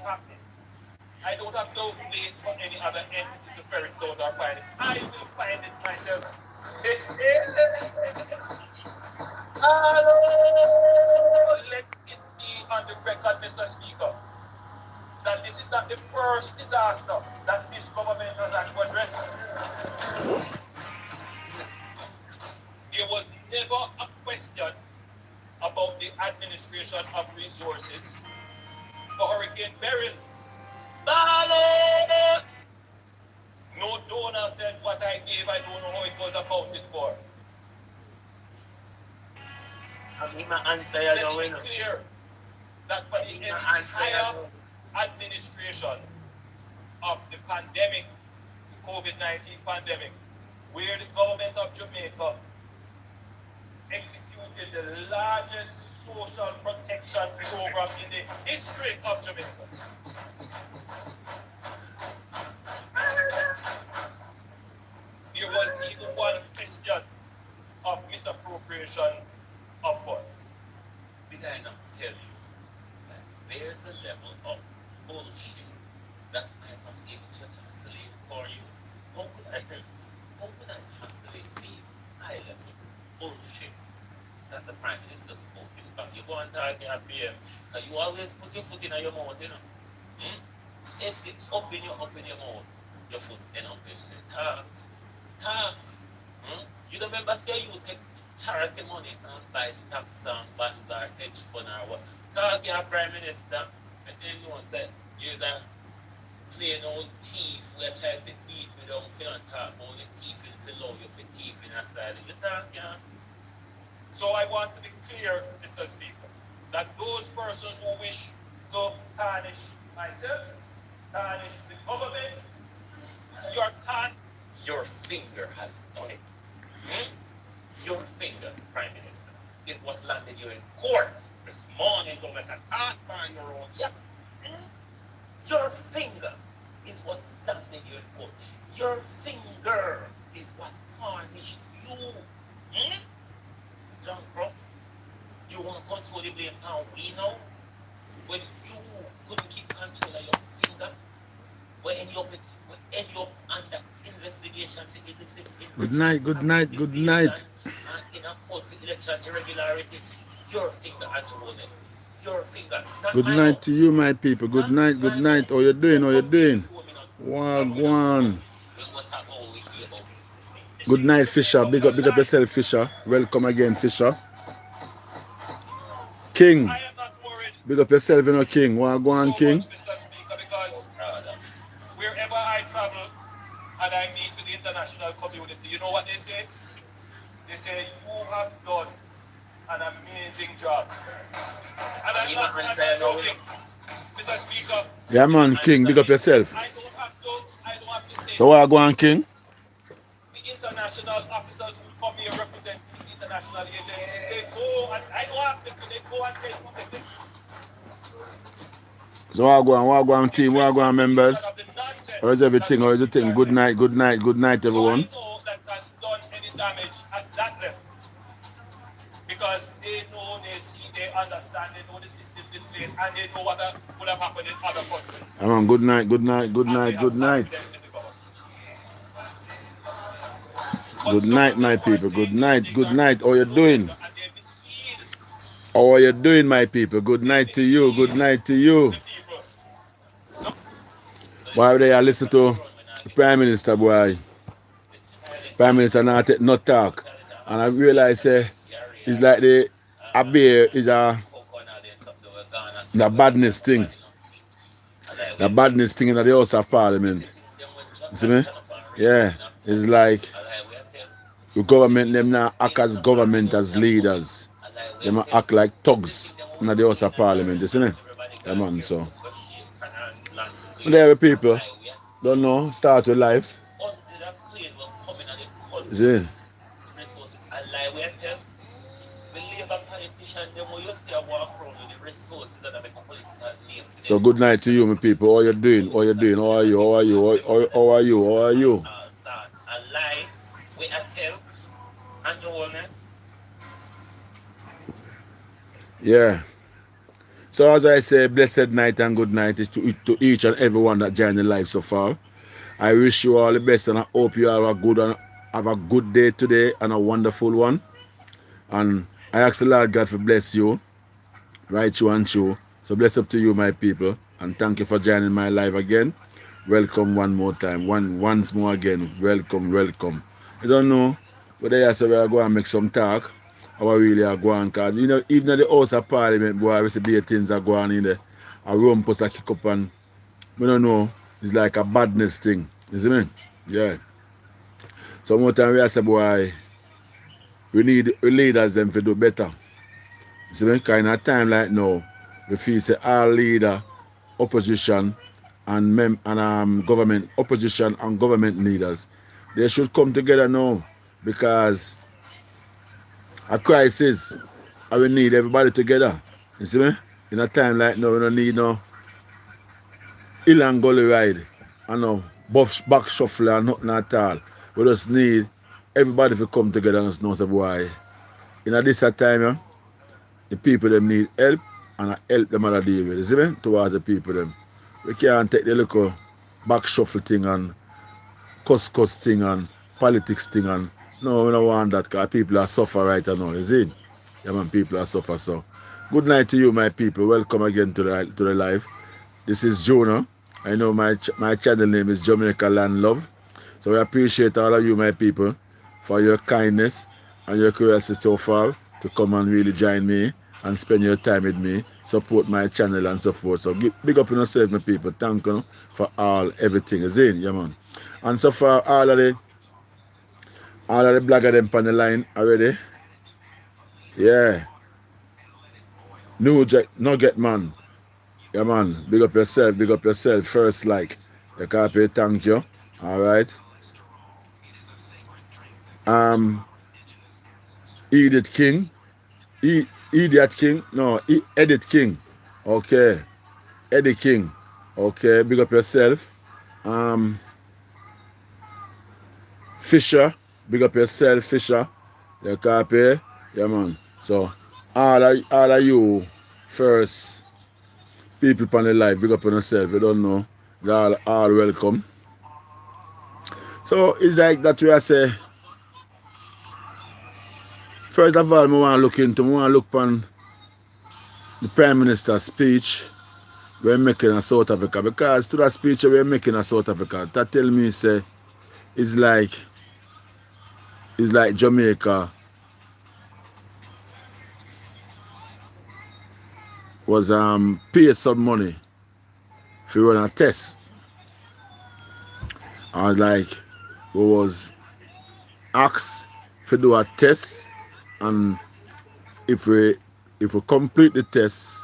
happening. I don't have to wait for any other entity to ferret it out or find it. I will find it myself. Hello! Let it be on the record, Mr. Speaker, that this is not the first disaster that this government has had to address. There was never a question about the administration of resources for Hurricane Beryl. Ballot! No donor said what I gave, I don't know how it was accounted for. Let it be clear that for the entire administration of the pandemic, the COVID-19 pandemic, where the government of Jamaica executed the largest social protection program in the history of Jamaica. There was even one question of misappropriation of funds. Did I not tell you that there's a level of bullshit that I am not able to translate for you? How could I translate these high level bullshit that the Prime Minister spoke in? You go and talk at PM, because you always put your foot in your mouth, you know. If it's up in your mouth, your foot end up in the talk. You don't remember say you take charity money and buy stocks and bonds or hedge fund or what? Talk your Prime Minister, and then you want to say you're that plain old thief where try to beat me down for and talk about the thief in the law, you for thief in a side. You talk, yeah. So I want to be clear, Mr. Speaker, that those persons who wish to tarnish myself, tarnish the government, your finger has done it. Your finger, Prime Minister, is what landed you in court this morning. Don't make a talk by your own. Yep. Your finger is what landed you in court. Your finger is what tarnished you. John Crook, you want to control the blame now? We know when you couldn't keep control of your finger, when you end up under investigation for illicit Good night, good night, good night. In a court for election irregularity, your finger at honest. Your finger. Good night to you, my people. Good night, good night. How you doing? How you doing? Wagwan. Good night, Fisher. Big up yourself, Fisher. Welcome again, Fisher. King. Big up yourself, you know, King. Wagwan, King. Mr. Speaker, because wherever I travel and I meet with the international community, you know what they say? They say, you have done an amazing job. And I'm not joking, Mr. Speaker. Yeah, man, King. Big up yourself. I don't have to say. So, Wagwan, King. The international officers who come here representing the international agencies, they go and I don't have to, they go and say something. So Wagwan team, Wagwan members. How is everything? How is the thing? Good night, good night, good night, everyone. So I know that has done any damage at that level. Because they know, they see, they understand, they know the systems in place, and they know what would have happened in other countries. Come on, good night, good night, good night, good night. Good night, my people. Good night, good night. How you doing? How are you doing, my people? Good night to you, good night to you. Why they listen to the Prime Minister, boy? Prime Minister not talk. And I realize it's like the bear is the badness thing. The badness thing in the House of Parliament. You see me? Yeah. It's like the government, them now act as government as leaders. They act like thugs in the House of Parliament. You see me? Yeah, man, so. There people don't know, start with life. See? So good night to you, my people. How you doing? How you doing? How are you? How are you? How are you? How are you? Yeah. So as I say, blessed night and good night is to each and everyone that joined the live so far. I wish you all the best and I hope you have a good day today and a wonderful one. And I ask the Lord God to bless you, right you and true. So bless up to you, my people. And thank you for joining my live again. Welcome one more time. Once more again. Welcome, welcome. I don't know whether I say we are going to make some talk or we really are going, because you know, even at the House of Parliament, boy, we see be things are going in there. A room post a kick up and we don't know. It's like a badness thing. You see me? Yeah. So more time we are say, boy, we need leaders them to do better. You see me? Kind of time like now, we feel say all leader, opposition, and government, opposition and government leaders, they should come together now, because a crisis, I will need everybody together. You see me? In a time like now, we don't need no Ilan gully ride and no back shuffle and nothing at all. We just need everybody to come together and know say, boy, in a this time, yeah, the people them need help and I help them other deal with. You see me? Towards the people them. We can't take the little back shuffle thing and cuss thing and politics thing and no, we don't want that, because people are suffer right now, you see? Yeah man, people are suffer. So good night to you, my people. Welcome again to the live. This is Jonah. I know my channel name is Jamaica Land Love. So I appreciate all of you, my people, for your kindness and your curiosity so far to come and really join me and spend your time with me, support my channel and so forth. So big up on yourself, my people. Thank you for everything. Is it? Yeah, man. And so far, all of the blogger them on the line already. Yeah. Nugget man. Yeah, man. Big up yourself. First like. You copy, thank you. Alright. Edith King. Idiot King. No, Edith King. Okay. Eddie King. Okay, big up yourself. Fisher. Big up yourself, Fisher. You copy? Yeah, man. So, all of you first people on the live, big up on yourself. You don't know. You're all welcome. So, it's like that we are say, first of all, I want to look on the Prime Minister's speech we're making in South Africa. Because to that speech we're making in South Africa, that tell me, say, it's like Jamaica was pay some money for run a test. I was like, we was asked to do a test, and if we complete the test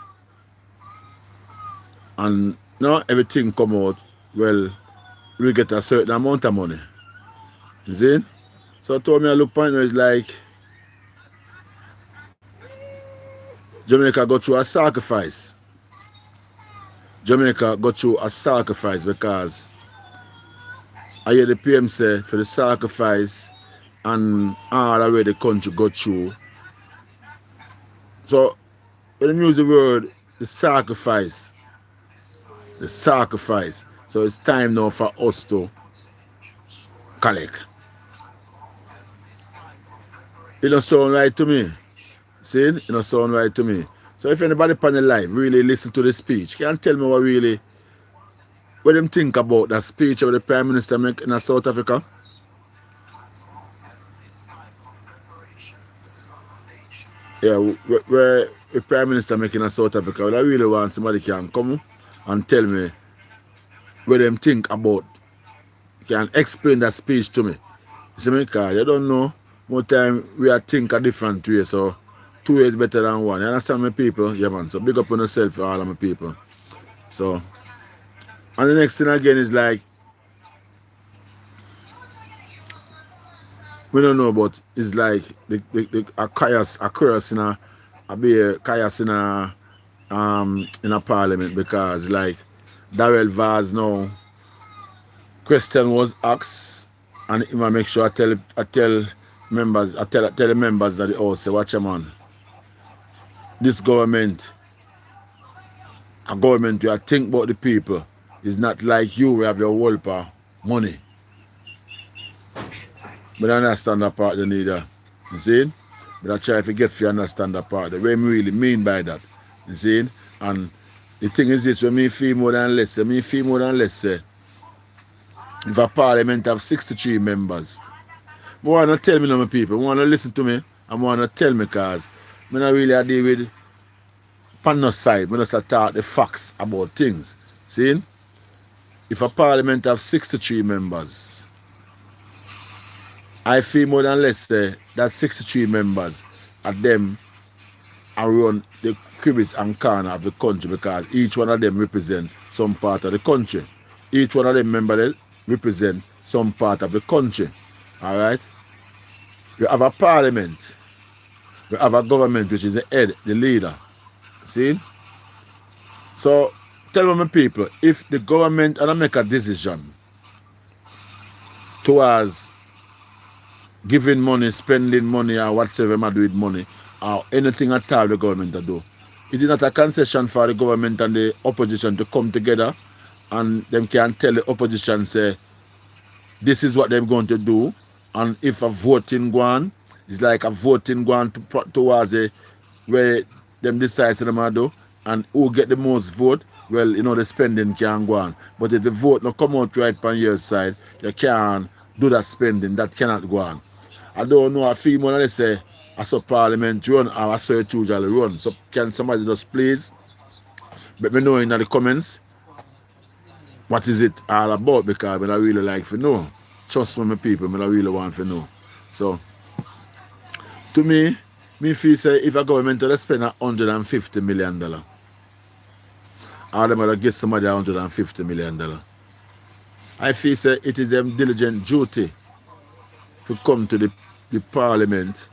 and now everything come out, well, we get a certain amount of money. You see? So I told me I look point where it's like Jamaica go through a sacrifice. Jamaica go through a sacrifice, because I hear the PM say for the sacrifice and all the way the country go through. So when you use the word the sacrifice. So it's time now for us to collect. It don't sound right to me. See? It don't sound right to me. So if anybody on the live really listen to the speech, can tell me what them think about that speech of the Prime Minister make in South Africa? Yeah, where the Prime Minister making in South Africa, well, I really want somebody can come and tell me what them think about. Can explain that speech to me. You see me? Because you don't know. More time we are think a different way, so 2 ways better than one. You understand, my people? Yeah, man. So big up on yourself for all of my people. So, and the next thing again is like, we don't know, but it's like a chaos in a parliament, because like Darrell Vaz now question was asked, and I make sure I tell the members that the house say, watch a man. This government A government where think about the people. It's not like you we have your whole money. But I understand that part, the leader. You see? But I try to get you understand that part. What I really mean by that. You see? And the thing is this, when me feel more than less, if a parliament have 63 members, I want to tell me no my people, I want to listen to me, I want to tell me because I not really deal with pan side, I just talk the facts about things. See? If a parliament have 63 members, I feel more than less that 63 members of them are run the cribs and corner of the country because each one of them represent some part of the country. Each one of them members represent some part of the country. Alright? We have a parliament. We have a government which is the head, the leader. See? So tell my people, if the government and make a decision towards giving money, spending money, or whatsoever I do with money, or anything at all the government to do, it is not a concession for the government and the opposition to come together and them can tell the opposition, say, this is what they're going to do, and if a voting go on, it's like a voting go on towards where them decide to them do, and who get the most vote, well, you know, the spending can go on. But if the vote not come out right on your side, you can't do that spending, that cannot go on. I don't know, I feel more than say, I saw parliament run or I saw it usually run. So can somebody just please let me know in the comments what is it all about, because I really like to know. Trust me, my people, I really want to know. So to me feel say if a government will spend $150 million, or them will give somebody $150 million, I feel say it is them diligent duty to come to the parliament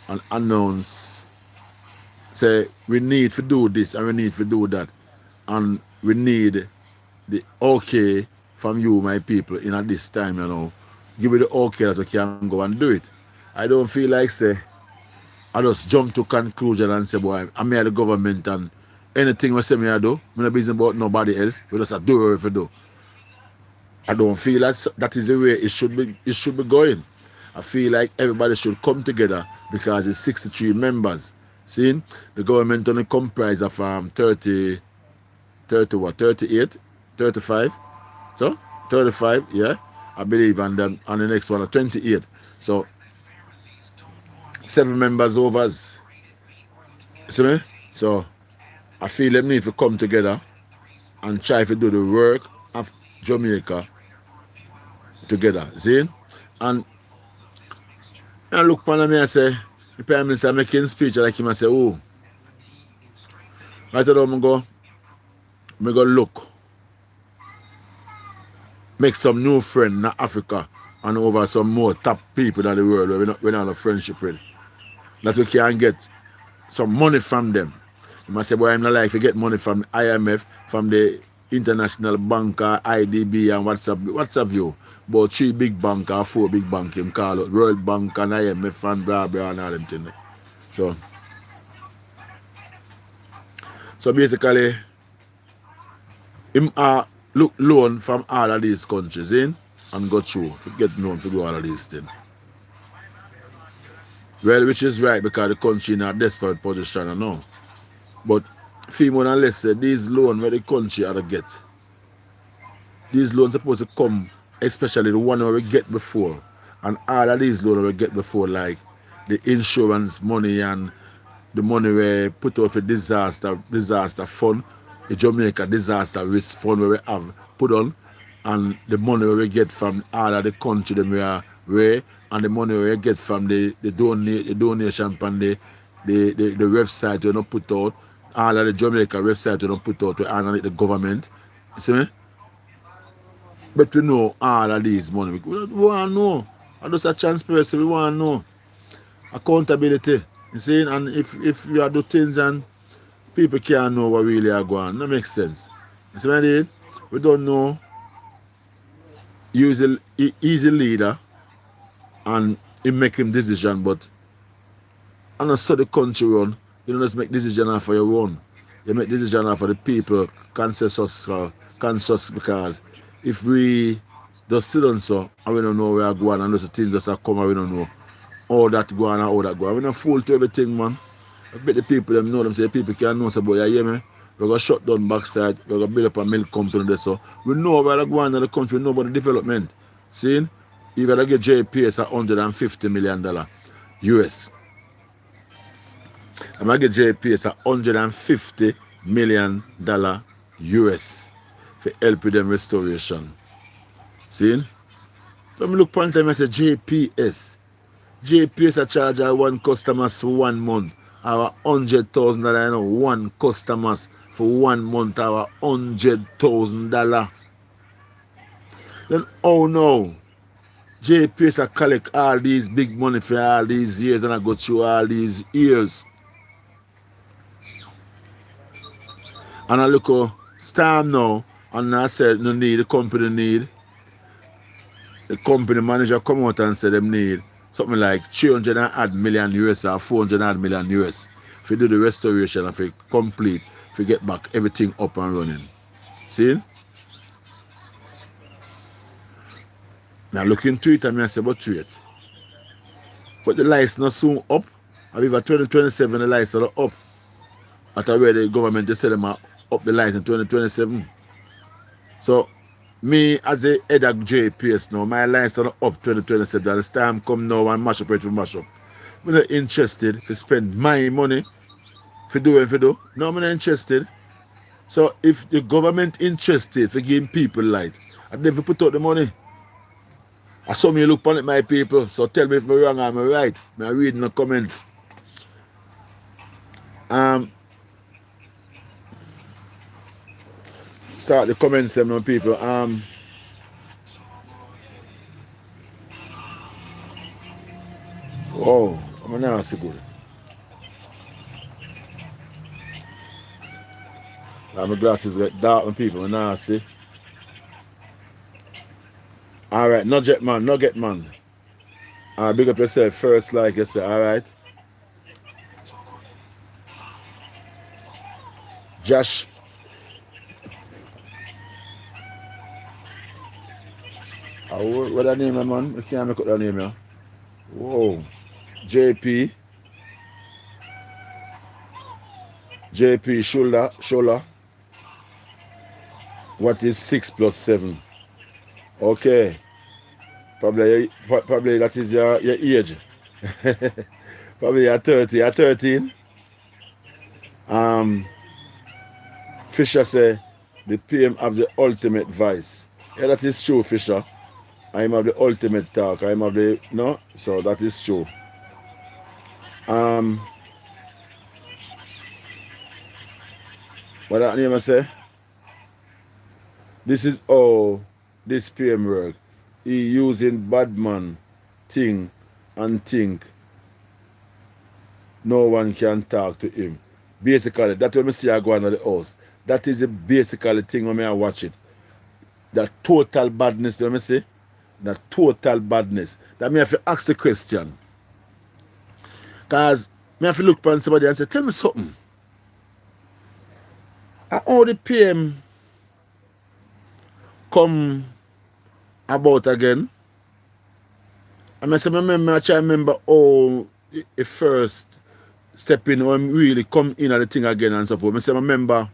and announce, say, we need to do this and we need to do that. And we need the okay from you, my people, in at this time, you know. Give it the okay that we can go and do it. I don't feel like, say, I just jump to conclusion and say, boy, I'm here the government and anything we say me I do, I'm not busy about nobody else. We just do what we do. I don't feel that is the way it should be going. I feel like everybody should come together because it's 63 members. See, the government only comprise of 38, 35. So 35, yeah, I believe, and then on the next one 28. So 7 members overs. See me? So I feel them need to come together and try to do the work of Jamaica together. See? And I look upon me and say, the Prime Minister making speech like him and say, oh, right now I'm go look, make some new friend in Africa and over some more top people in the world where we not have a friendship with. That we can get some money from them. You must say, boy, I'm not like to get money from IMF, from the International Banker, IDB and what's up you? About 3 big bank or 4 big bank him call out. World Bank and IMF and blah blah and all them things. So basically him look loan from all of these countries in and go through to get known to do all of these things. Well, which is right because the country in a desperate position I know. But feel more than less these loans where the country are to get. These loans supposed to come, especially the one we get before. And all of these loans we get before, like the insurance money and the money we put out for disaster fund, the Jamaica disaster risk fund where we have put on, and the money we get from all of the country them we are where, and the money we get from the donation from the website we don't put out, all of the Jamaica website we don't put out to analyze the government. You see me? But we know all of these money. We want to know. And just a transparency, we want to know. Accountability. You see? And if you do things and people can't know what really are going on, that makes sense. You see what I mean? We don't know. He's a leader and he make him decision, but and I saw the country run, you don't just make decision for your own. You make decision for the people conscious because if we just still don't so and we don't know where we're going and those things just come and we don't know all that go on and all that go on. We're not fool to everything, man. I bet the people them know them say people can't know about you hear me? We're gonna shut down backside, we're gonna build up a milk company there so we know where they're going in the country, we know about the development. See? You gotta get JPS at $150 million US. I'm gonna get JPS at $150 million US for help with them restoration. See? Let me look upon time and say JPS. JPS a charge our one customers for 1 month. Our $100,000, you know, one customers for 1 month, our $100,000. Then oh no, JPS a collect all these big money for all these years and I go through all these years. And I look at Storm now, and I said no need, the company need. The company manager come out and say them need something like 300 and odd million US or 400 and odd million US if you do the restoration and if you complete, if you get back everything up and running. See? Now look into it and I say, but wait. But the lights not soon up. I believe at 2027 the lights are up. At where the government just said them are up the lights in 2027. So me as a head of JPS now, my lights are up 2027. As time come now and mash up it to mash up. I'm not interested to spend my money for doing for do. No, I'm not interested. So if the government interested for giving people light, and then we put out the money. I saw me look upon it, my people. So tell me if I'm wrong or I'm right. I'm reading the comments. Start the comments, them, people. Whoa, I'm not so good. Now my glasses get dark on people, I'm not see. Alright, nugget man. Big up yourself first, like you say, alright. Josh. What that name, man? I can't make up that name, yeah. Whoa. JP shoulder. What is 6 plus 7? Okay. Probably that is your age. Probably you're 30. You're 13. Fisher say the PM have the ultimate vice. Yeah, that is true, Fisher. I'm of the ultimate talk. I'm of the no, so that is true. What that name I say? This is how this PM work. He using bad man thing and think no one can talk to him. Basically, that's what I see I go on the house. That is the basically thing when I watch it. That total badness, let me say. That total badness. That me have to ask the question. Because me have to look upon somebody and say, tell me something. How the PM come about again? I say, I try to remember how it first step in when really come in at the thing again and so forth. I say, I remember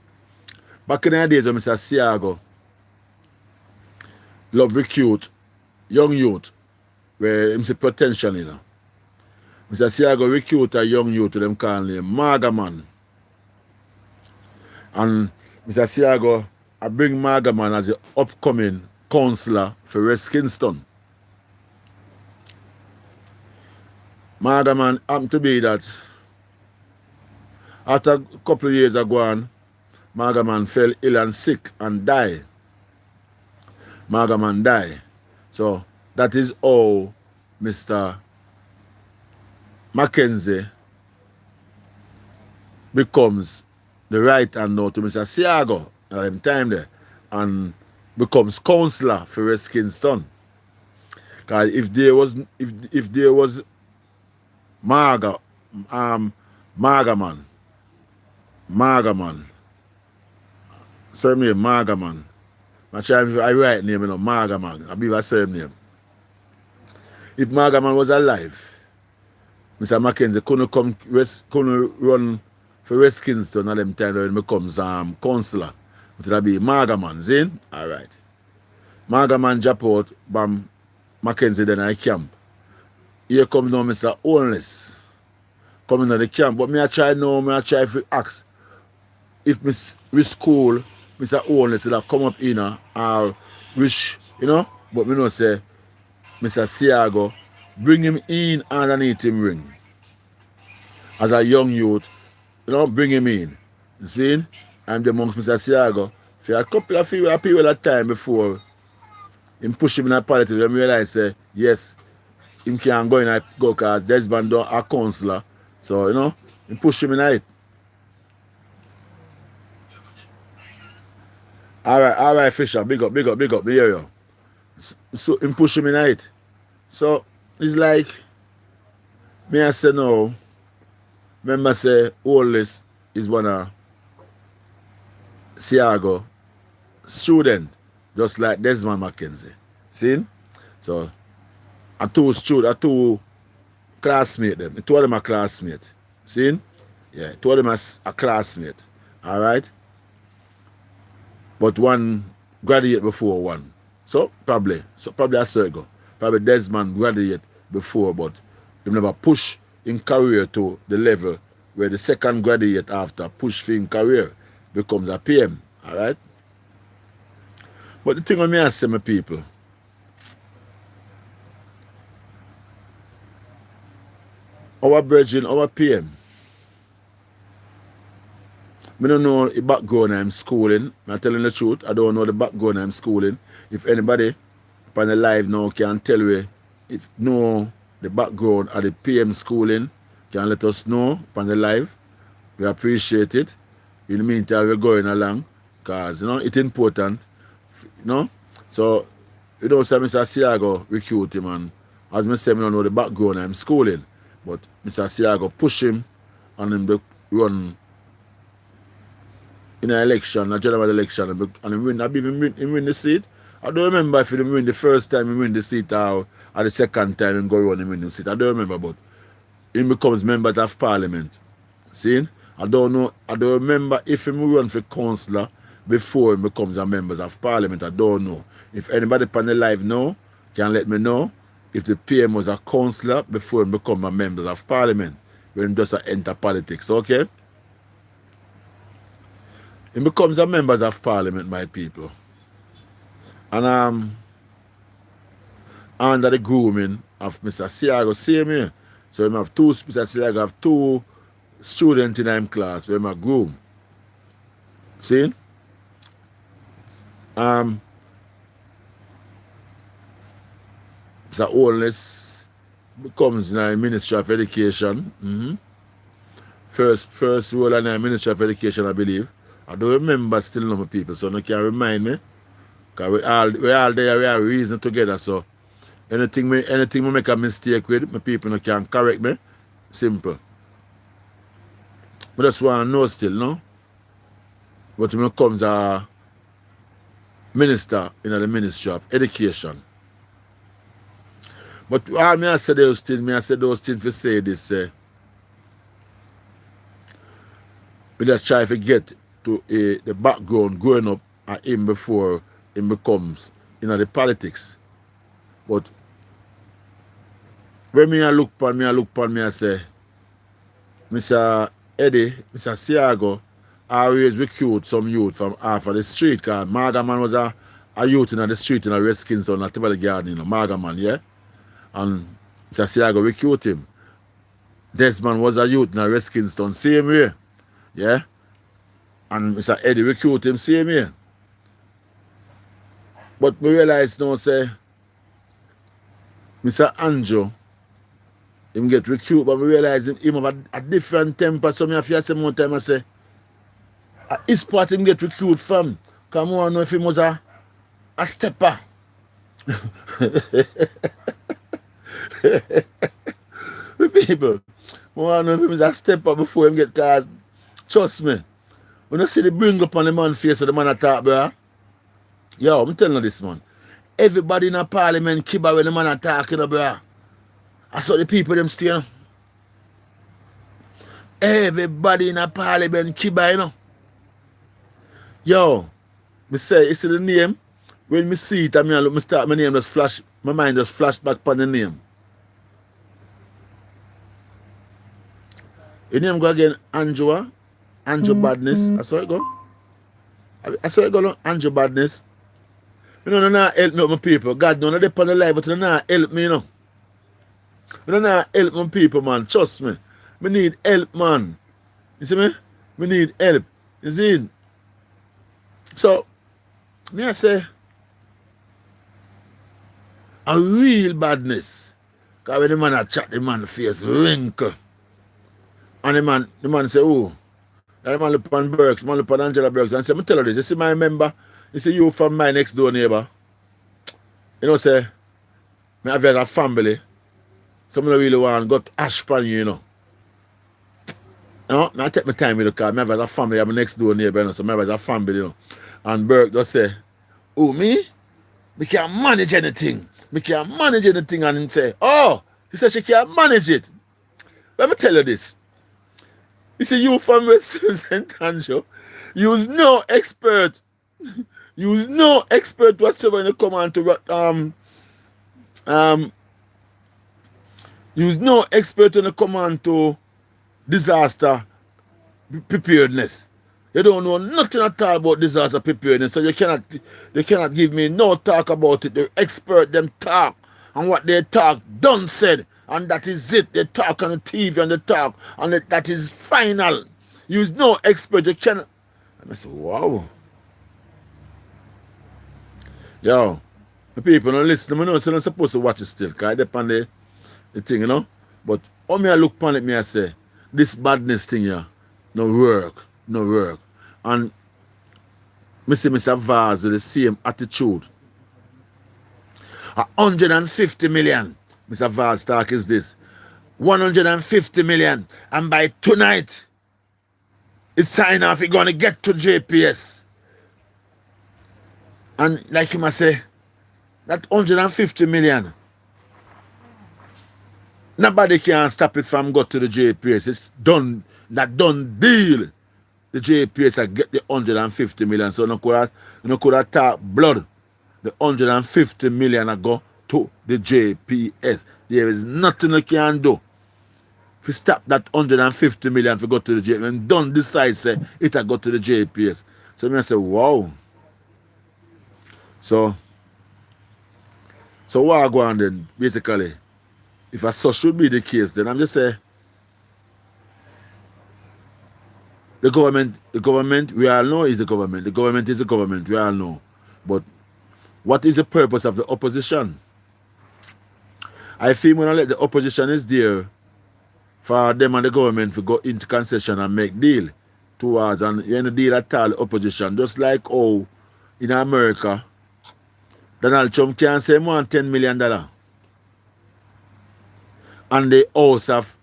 back in the days when Mr. Siago love recruit young youth where him say potential, you know. Mr. Siago recruit a young youth to them calling him Margaman. And Mr. Siago I bring Margaman as the upcoming councillor for West Kingston. Margaman happened to be that after a couple of years ago, Margaman fell ill and sick and died. Margaman died. So that is how Mr. Mackenzie becomes the right hand now to Mr. Siago at the time there and becomes councillor for West Kingston. Because if there was Margaman Same name, Marga man. I try if I write name, you know, Marga man. I believe I same name. If Marga man was alive, Mr. Mackenzie couldn't run for West Kingston at them time when he becomes councillor. It would be Marga man, see? Alright. Marga man drop out, bam, Mackenzie then I camp. Here come now Mr. Onless. Coming to the camp. But me I try now, me I try to ask if we school Mr. Onless will come up in or wish, you know. But me know say Mr. Siago, bring him in underneath him ring. As a young youth, you know, bring him in. You see? I'm the amongst Mr. Siago. For a couple of people at time before him push him in a politics, and realize say, yes, him can go in and go because Desmond don't a councillor. So, you know, him push him in it. Alright, Fisher, big up, me hear you. So him push him in it. So it's like me I say no. Remember say all this is one of Siago student, just like Desmond Mackenzie. See? So a two classmate them. Two of them are classmate. See? Yeah, two of them are a classmate. Alright? But one graduate before one. So probably a circle. Probably Desmond graduate before, but he never push in career to the level where the second graduate after push for in career becomes a PM. Alright? But the thing on me I say, my people, our brethren, our PM, I don't know the background I'm schooling. I'm telling the truth. I don't know the background I'm schooling. If anybody on the live now can tell you if know the background of the PM schooling, can let us know on the live. We appreciate it. In the meantime, we're going along because, you know, it's important. You know? So, you know, so Mr. Siago recruit him, and as I say, I don't know the background I'm schooling. But Mr. Siago push him and him run in an election, a general election, and he win the seat. I don't remember if he win the first time he win the seat or the second time he go run and win the seat. I don't remember, but he becomes member of parliament. See? I don't remember if he run for councillor before he becomes a member of parliament. I don't know. If anybody on the live know, can let me know if the PM was a councillor before he become a member of parliament when he just enter politics, okay? He becomes a member of parliament, my people. And under the grooming of Mr. Siago, same here. So Mr. Siago have two students in him class where him groom. See? Mr. Oldness becomes in the Ministry of Education. First role in the Ministry of Education, I believe. I don't remember still no people, so no can remind me. Because we all there, we are reason together. So anything we make a mistake with, my people no can correct me. Simple. But that's why I know still, no? But when it comes a minister in the Ministry of Education. But all me I say those things to say this. We just try to get to the background growing up at him before he becomes the politics. But when I look upon me, I say, Mr. Eddie, Mr. Siago, always recruit some youth from half of the street, because Margaman was a youth in the street in West Kingston at Tivoli Garden, Margaman, yeah? And Mr. Siago recruit him. Desmond was a youth in West Kingston, same way, yeah? And Mr. Eddie recruit him same way. But we realize now, say, Mr. Andrew, him get recruited, but we realize him have a different temper. So me have to say one time, I say, his part him get recruited from. Because I want to know if he was a stepper. People, I want to know if he was a stepper before him get cast. Trust me. When you see the bring up on the man face of the man attack, bro. Yo, I'm telling you this, man. Everybody in the parliament kiba when the man attack, you know, bro. I saw the people them stay, you know. Everybody in the parliament kiba, you know. Yo, me say, you see the name? When me see it, I mean, look, me start, my name just flash, my mind just flash back upon the name. Your name go again, Angela Badness. I saw it go. I saw it go, no? Angela Badness. You know, not help me, my people. God, no, they on the live, but you not help me, you know. You not help my people, man. Trust me. Me need help, man. You see me? Me need help. You see? So, me I say, a real badness. Because when the man a chat, the man face wrinkle. And the man say, oh, and the man look on Burks, man look on Angela Burks, and say, me tell her this, you see my member, you see you from my next door neighbor. You know, say, me have a family, so I don't really want to go to ash pan you, you know. You know, I take my time with the car, I have a family, I'm my next door neighbor, you know, so I have a family, you know. And Burke just say, oh, me? Me can't manage anything. Me can't manage anything. And he say, oh, he said she can't manage it. Let me tell you this. You see, you from West St. Andrew, you's no expert. You's no expert whatsoever when you come on to you's no expert when you come on to disaster preparedness. You don't know nothing at all about disaster preparedness, so you cannot give me no talk about it. The expert them talk, and what they talk done said, and that is it. They talk on the TV and they talk, and that is final. You's no expert. You cannot. And I say, wow. Yo, the people don't listen. I know so they're supposed to watch it still, because I depend on the thing, you know. But how me I look upon it, me I say, this badness thing here, no work. No work. And me see Mr. Vaz with the same attitude. 150 million. Mr. Vaz talk is this. 150 million. And by tonight, it's sign off, it's gonna get to JPS. And like him I say, that 150 million, nobody can stop it from go to the JPS. It's done, that done deal. The JPS I get the 150 million. So you could have talk blood. The 150 million I go to the JPS. There is nothing you can do. If you stop that 150 million if you go to the JPS, and don't decide say it I go to the JPS. So I say, wow. So what I go on then, basically, if I such should be the case, then I'm just saying the government, we all know is the government. The government is the government, we all know. But what is the purpose of the opposition? I feel when I let the opposition is there for them and the government to go into concession and make deal towards, and you know, deal at all the opposition. Just like how in America, Donald Trump can say more than $10 million. And the house of,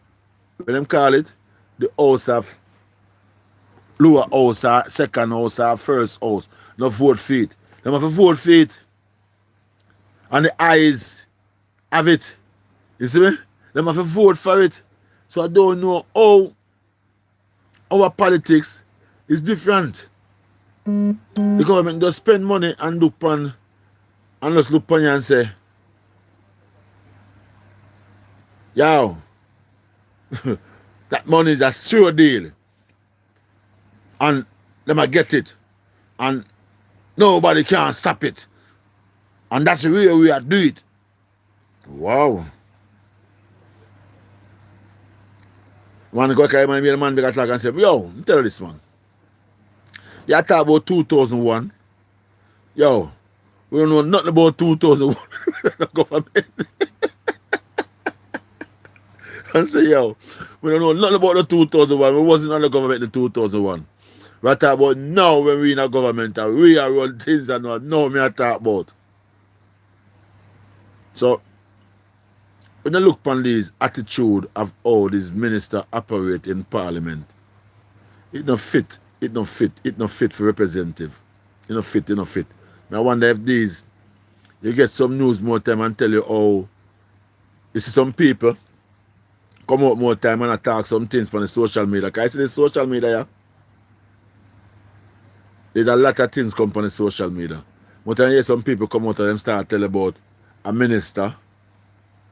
what them call it? The house of lower house or second house or first house. No vote for it. They have to vote for it. And the eyes have it. You see me? They have to vote for it. So I don't know how our politics is different. The government just spend money and look on and just look on you and say, yo, that money is a sure deal. And them a get it. And nobody can stop it. And that's the way we are do it. Wow. One go carry the man big attack and say, yo, tell this man. You talk about 2001. Yo, we don't know nothing about 2001. The government. And say, yo, we don't know nothing about the 2001. We wasn't on the government in 2001. We talk about now when we in a government and we are run things and now me I talk about. So, when you look upon this attitude of how this minister operate in parliament, it don't fit it not fit. It not fit for representative. It not fit, it not fit. I wonder if these, you get some news more time and tell you how, you see some people come out more time and attack some things from the social media. Can I see the social media, yeah? There's a lot of things come from the social media. But I hear some people come out and them start tell about a minister,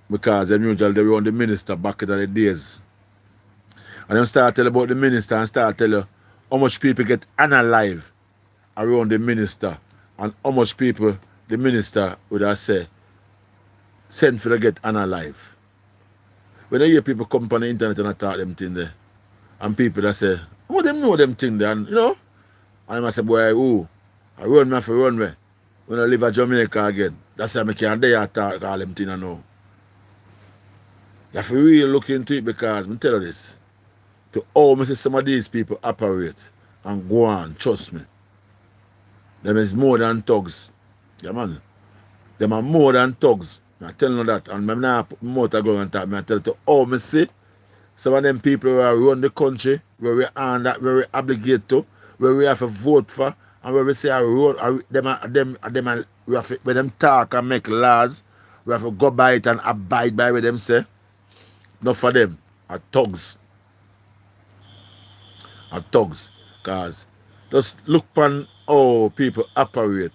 because them usually they were on the minister back in the days. And them start tell about the minister and start tell you how much people get unalive around the minister and how much people the minister would have say send for to get unalive. When I hear people come on the internet and attack them thing there, and people that say, oh, them know them thing there, and you know, and I say, boy, who? I run me for run me. When I live at Jamaica again, that's why I can't dare attack all them thing I know. You have to really look into it, because I tell you this, to how me see some of these people operate and go on, trust me. Them is more than thugs. Yeah, man. Them are more than thugs. I tell you that. And I'm not put my mouth go and talk. I tell you to how me see some of them people who are run the country, where we are that, where we obligate to, where we have to vote for, and where we say we have to, when them talk and make laws, we have to go by it and abide by what them say. Not for them. Are thugs. Are thugs. Because just look upon how people operate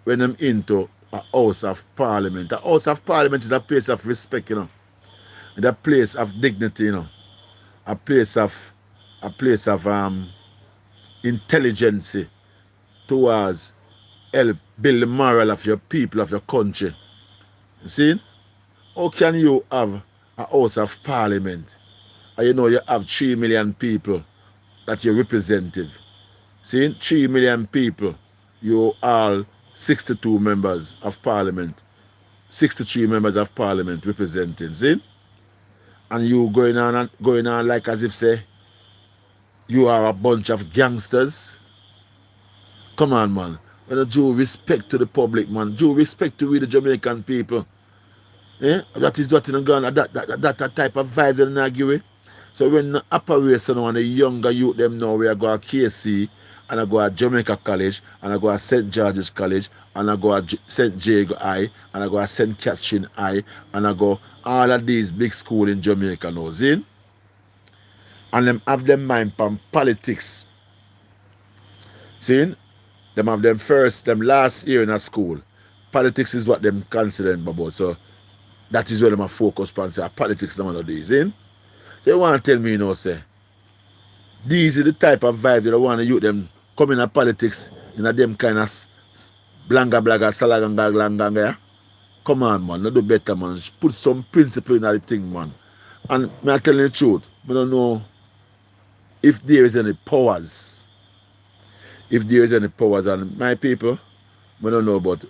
when them into a house of parliament. A house of parliament is a place of respect, you know. It's a place of dignity, you know. A place of intelligence towards help build the moral of your people, of your country. You see? How can you have a house of parliament and you know you have 3 million people that you're representative? See, 3 million people, you all 62 members of parliament, 63 members of parliament representing, see? And you going on like as if say you are a bunch of gangsters. Come on, man. When you due respect to the public, man. Due respect to we the Jamaican people. Eh? That is what in Ghana, that type of vibes in Nagiri. So when the operation on the younger youth them now, we are going to KC, and I go to Jamaica College, and I go to St. George's College, and I go to St. Jago High, and I go to St. Catherine High, and I go all of these big schools in Jamaica now, see? And them have them mind from politics. See? Them have them last year in a school. Politics is what them considering about. So that is where them are focused on, say politics nowadays, see? So you want to tell me, you know, say, these are the type of vibes that I want to use them coming in politics in a them kind of blanga blaga salaganga glanga, yeah? Come on, man, not do better, man. Put some principle in the thing, man. And I tell you the truth, I don't know if there is any powers. If there is any powers, and my people, I don't know, but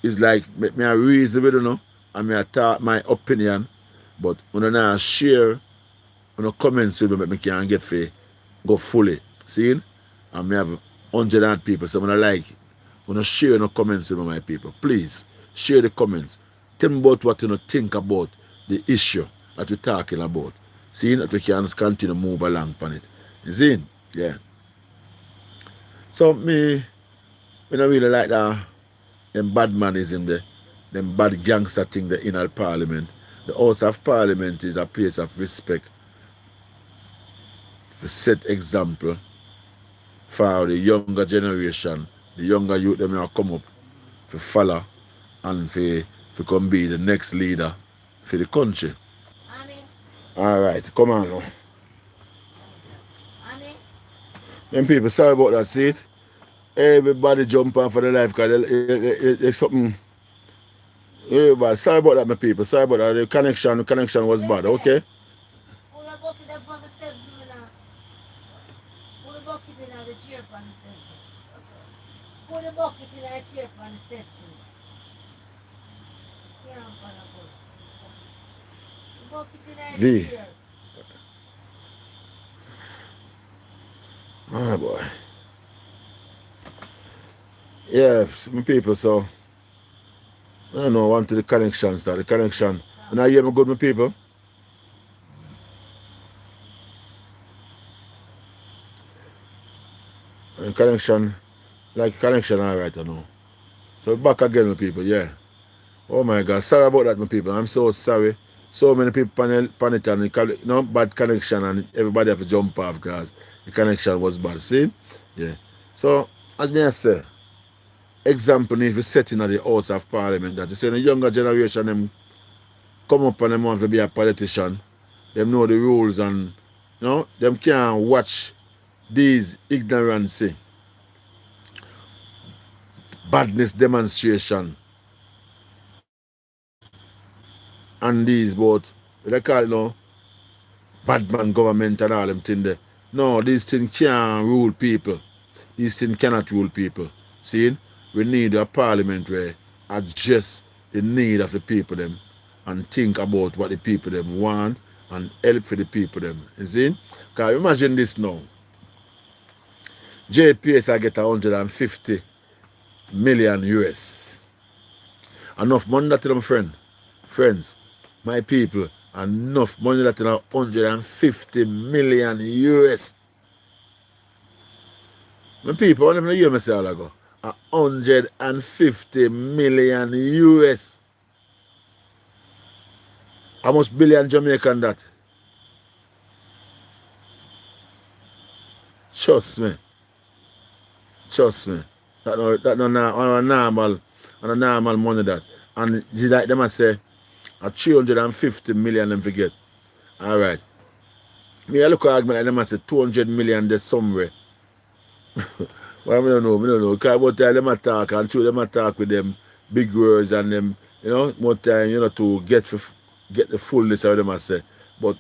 it's like, me a reason, we don't know, and me a talk my opinion, but when I not share, when I comments with me, I can't get for go fully. See? And me have 100 people, so when I like, when I share no comments with my people, please, share the comments. Tell me about what you think about the issue that we're talking about. See? That we can continue to move along on it. See? Yeah. So me don't really like that them bad manism there, them bad gangster thing there in our parliament. The House of Parliament is a place of respect. To set example for the younger generation, the younger youth them will come up to follow and to come be the next leader for the country. Alright, come on now. Them people, sorry about that, see it? Everybody jump off for the life because there's something. Everybody, sorry about that, my people. Sorry about that. The connection was bad, okay? V. Oh boy. Yeah, my people, so I don't know, I want to the connection start. The connection. And I hear me good, my people. connection, like connection, alright, I know. So back again, my people, yeah. Oh my God, sorry about that, my people. I'm so sorry. So many people panic and bad connection, and everybody have to jump off because the connection was bad. See? Yeah. So, as me I say, example if you set in the House of Parliament that you say the younger generation them come up and them want to be a politician, them know the rules and them can't watch these ignorancy, badness demonstration and these both they call it bad man government and all them things there. No, these things can't rule people. These things cannot rule people. See? We need a parliament where address the need of the people them and think about what the people them want and help for the people them. You see? Because imagine this now. JPS I get 150 million US. Enough money that to them friends, my people, enough money that to 150 million US. My people, I don't even hear me say all ago. 150 million US. How much billion Jamaican that? Trust me. Trust me. That no normal money that. And just like them I say, 350 million them forget. Alright. Me I look at argument like them I say 200 million there somewhere. Well, I don't know. Because about time them attack and through them attack with them big words and them, more time, to get the fullness of them I say. But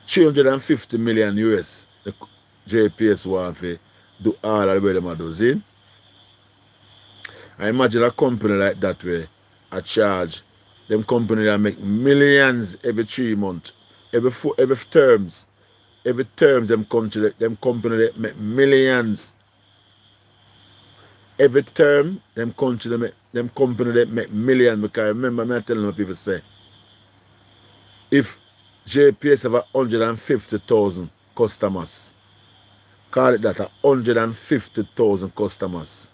350 million US the JPS want to do all of the way them do, see? I imagine a company like that where I charge them company that make millions every 3 months, every terms. Every terms them company that make millions. Every term them company that make millions. Because remember me I telling my people say if JPS have 150,000 customers, call it that 150,000 customers.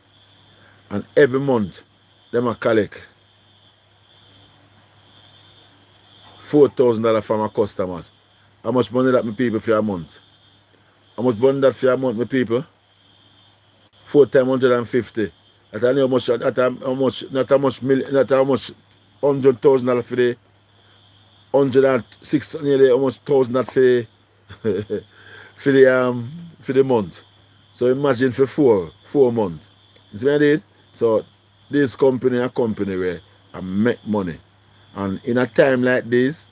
And every month them a collect $4,000 from our customers. How much money that my people for a month? How much money that for a month, my people? 4 times 150. Not how much, not how much $100,000 for the 106 nearly almost thousand that for for the month. So imagine for four months. You see what I did? So this company a company where I make money. And in a time like this,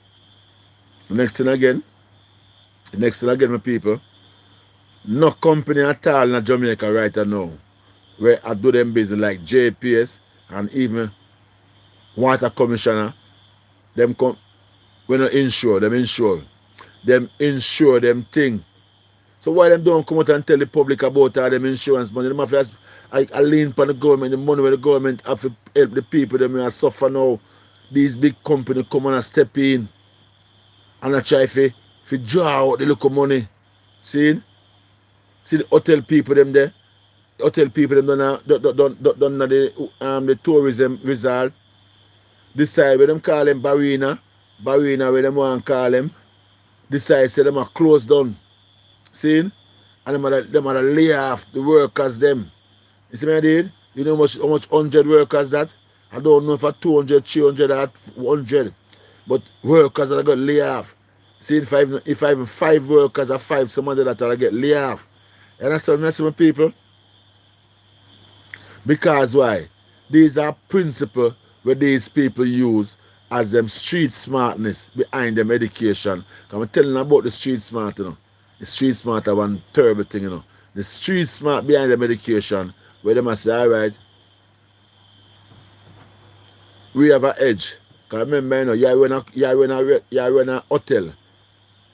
next thing again, my people, no company at all in Jamaica right now where I do them business like JPS and even Water Commissioner, them we not insure, them insure. Them insure them thing. So why them don't come out and tell the public about all them insurance money? Them have to I lean upon the government, the money where the government have to help the people them who are suffer now. These big companies come on and step in and I try to draw out the little money. See the hotel people them there. The hotel people them done the tourism result. This side where them call them Barina where them want to call them. This side say them are closed down. See? And them are lay off the workers them. You see what I did? You know how much 100 workers that? I don't know if I 200, 300 or 100. But workers that are going to lay off. See, if I even 5 workers or 5 somebody that are get lay off. You understand what I'm saying, people? Because why? These are principles where these people use as them street smartness behind them education. I'm telling them about the street smart, The street smart are one terrible thing, The street smart behind them education, where they must say, all right, we have an edge. Because remember, you run a hotel.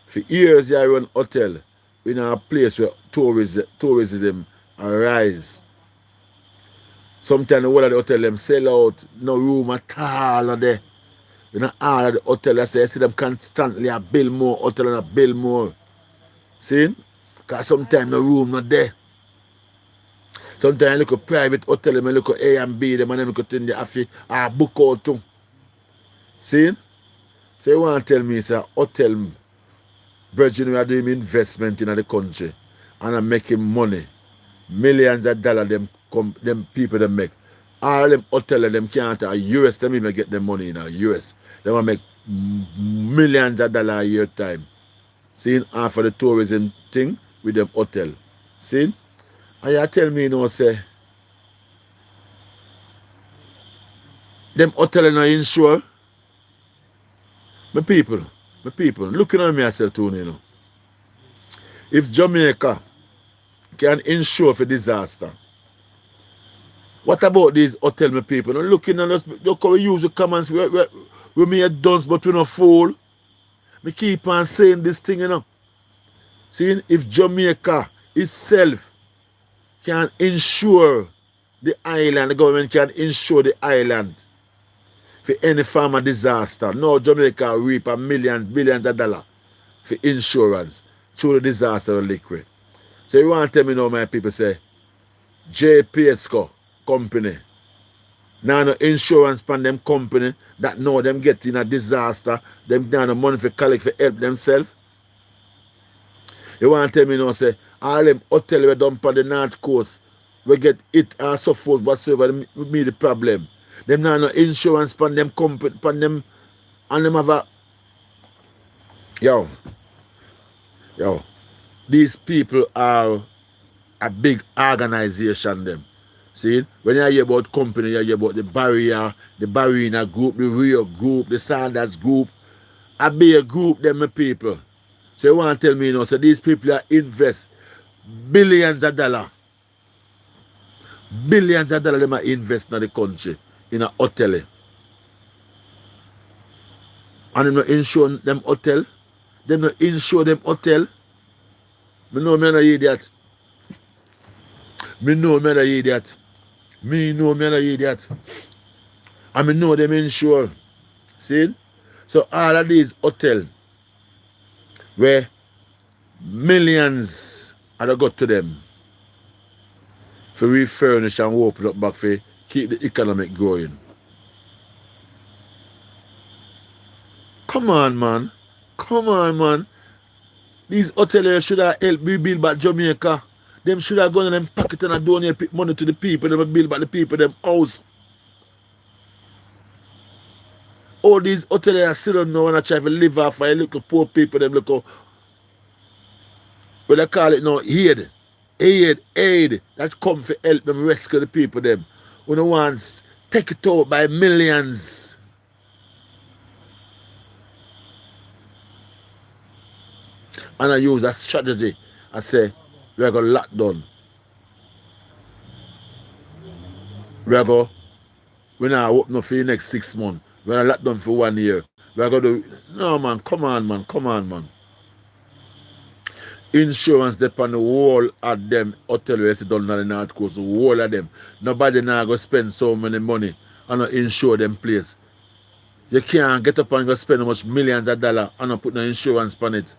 For years, you run hotel in a place where tourism arise. Sometimes the whole of the hotel them sell out, no room at all there. All of the hotel, I see them constantly build more hotel and build more. See? Because sometimes no room not there. Sometimes I look at private hotel, I look at A and B, them and them look at the affi book out too. See? So you want to tell me, sir, hotel, Virgin, we are doing investment in the country and I'm making money. Millions of dollars them people them make. All them hotel them can't US them even get them money in US. They will make millions of dollars a year time. See, and for the tourism thing with them hotel. See? And you tell me, you know, say, them hotel not insure. My people, looking at me, I said to you, know, if Jamaica can insure for disaster, what about these hotel, my people? Now looking at us, look how we use the comments, we may have done, but we not fool. Me keep on saying this thing, you know. See, if Jamaica itself can insure the island, the government can insure the island for any form of disaster. Now Jamaica reap billions of dollars for insurance through the disaster liquid. So you want to tell me now, my people say, JPSCO company, now no insurance from them company that know them get in a disaster, them now no money for collect for help themselves. You want to tell me now, say, all them hotel we done on the north coast, we get it and so forth whatsoever, me the problem. Them now no insurance from them company, from them, and them have a, yo, these people are a big organization them. See, when you hear about company, you hear about the Barrier, the Barrina group, the Rio group, the Sanders group, a big group them, my people. So you want to tell me, you know, so these people are invest billions of dollars. Billions of dollars them are invest in the country, in a hotel. And them not insure them hotel. Them not insure them hotel. Me know me not idiot. Me know me not idiot. Me know me not idiot. And me know them insure. See? So all of these hotels where millions had got to them for refurnish and open up back for keep the economic growing. Come on, man. Come on, man. These hoteliers should have helped rebuild back Jamaica. Them should have gone in them pocket and donate money to the people. Them build back the people, them house. All these hoteliers sit down now and I try to live off for a little poor people. Them look, what they call it now, aid that come to help them rescue the people them. Who no wants take it out by millions. And I use that strategy. I say, we are going to lock down. We now open up for the next 6 months. We are going to lock down for 1 year. We are going to do, no man, come on man. Insurance depend on the whole of them hotel where it's done on the North Coast, the whole of them. Nobody now go spend so many money and not insure them place. You can't get up and go spend much millions of dollars and not put no insurance on it.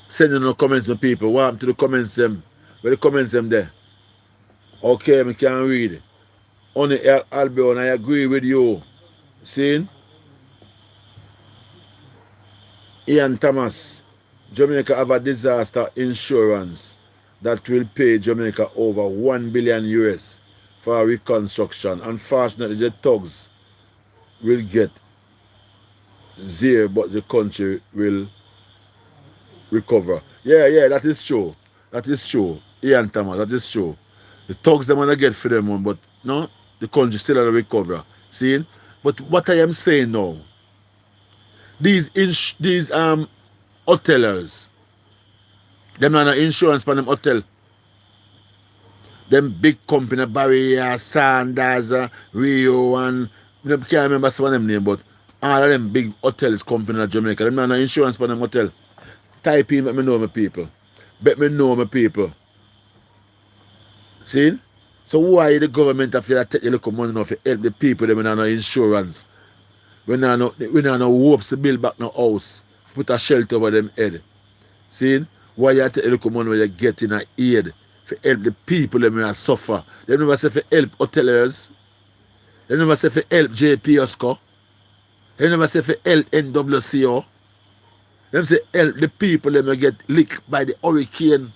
Send no comments to people. What happened to the comments them? Where the comments them there? Okay, I can't read. Only Albion, I agree with you. See? Ian Thomas. Jamaica have a disaster insurance that will pay Jamaica over 1 billion US for reconstruction. Unfortunately, the thugs will get zero, but the country will recover. Yeah, that is true. That is true. Ian Thomas, that is true. The thugs them wanna get for them one, but no, the country still will recover. See? But what I am saying now, these hotelers, them not no insurance for them hotel. Them big company, Barrier, Sanders, Rio, and I can't remember some of them name, but all of them big hotels company in Jamaica, them not no insurance for them hotel. Type in, let me know my people. Bet me know my people. See? So why the government have to take a little money now to help the people them with no insurance? We not no hopes to build back no house, put a shelter over them head. See? Why you take a little money when you get in a aid for help the people that may suffer. They never say for help hoteliers. They never say for help JPSCO. They never say for help NWCO. They say help the people that may get licked by the hurricane.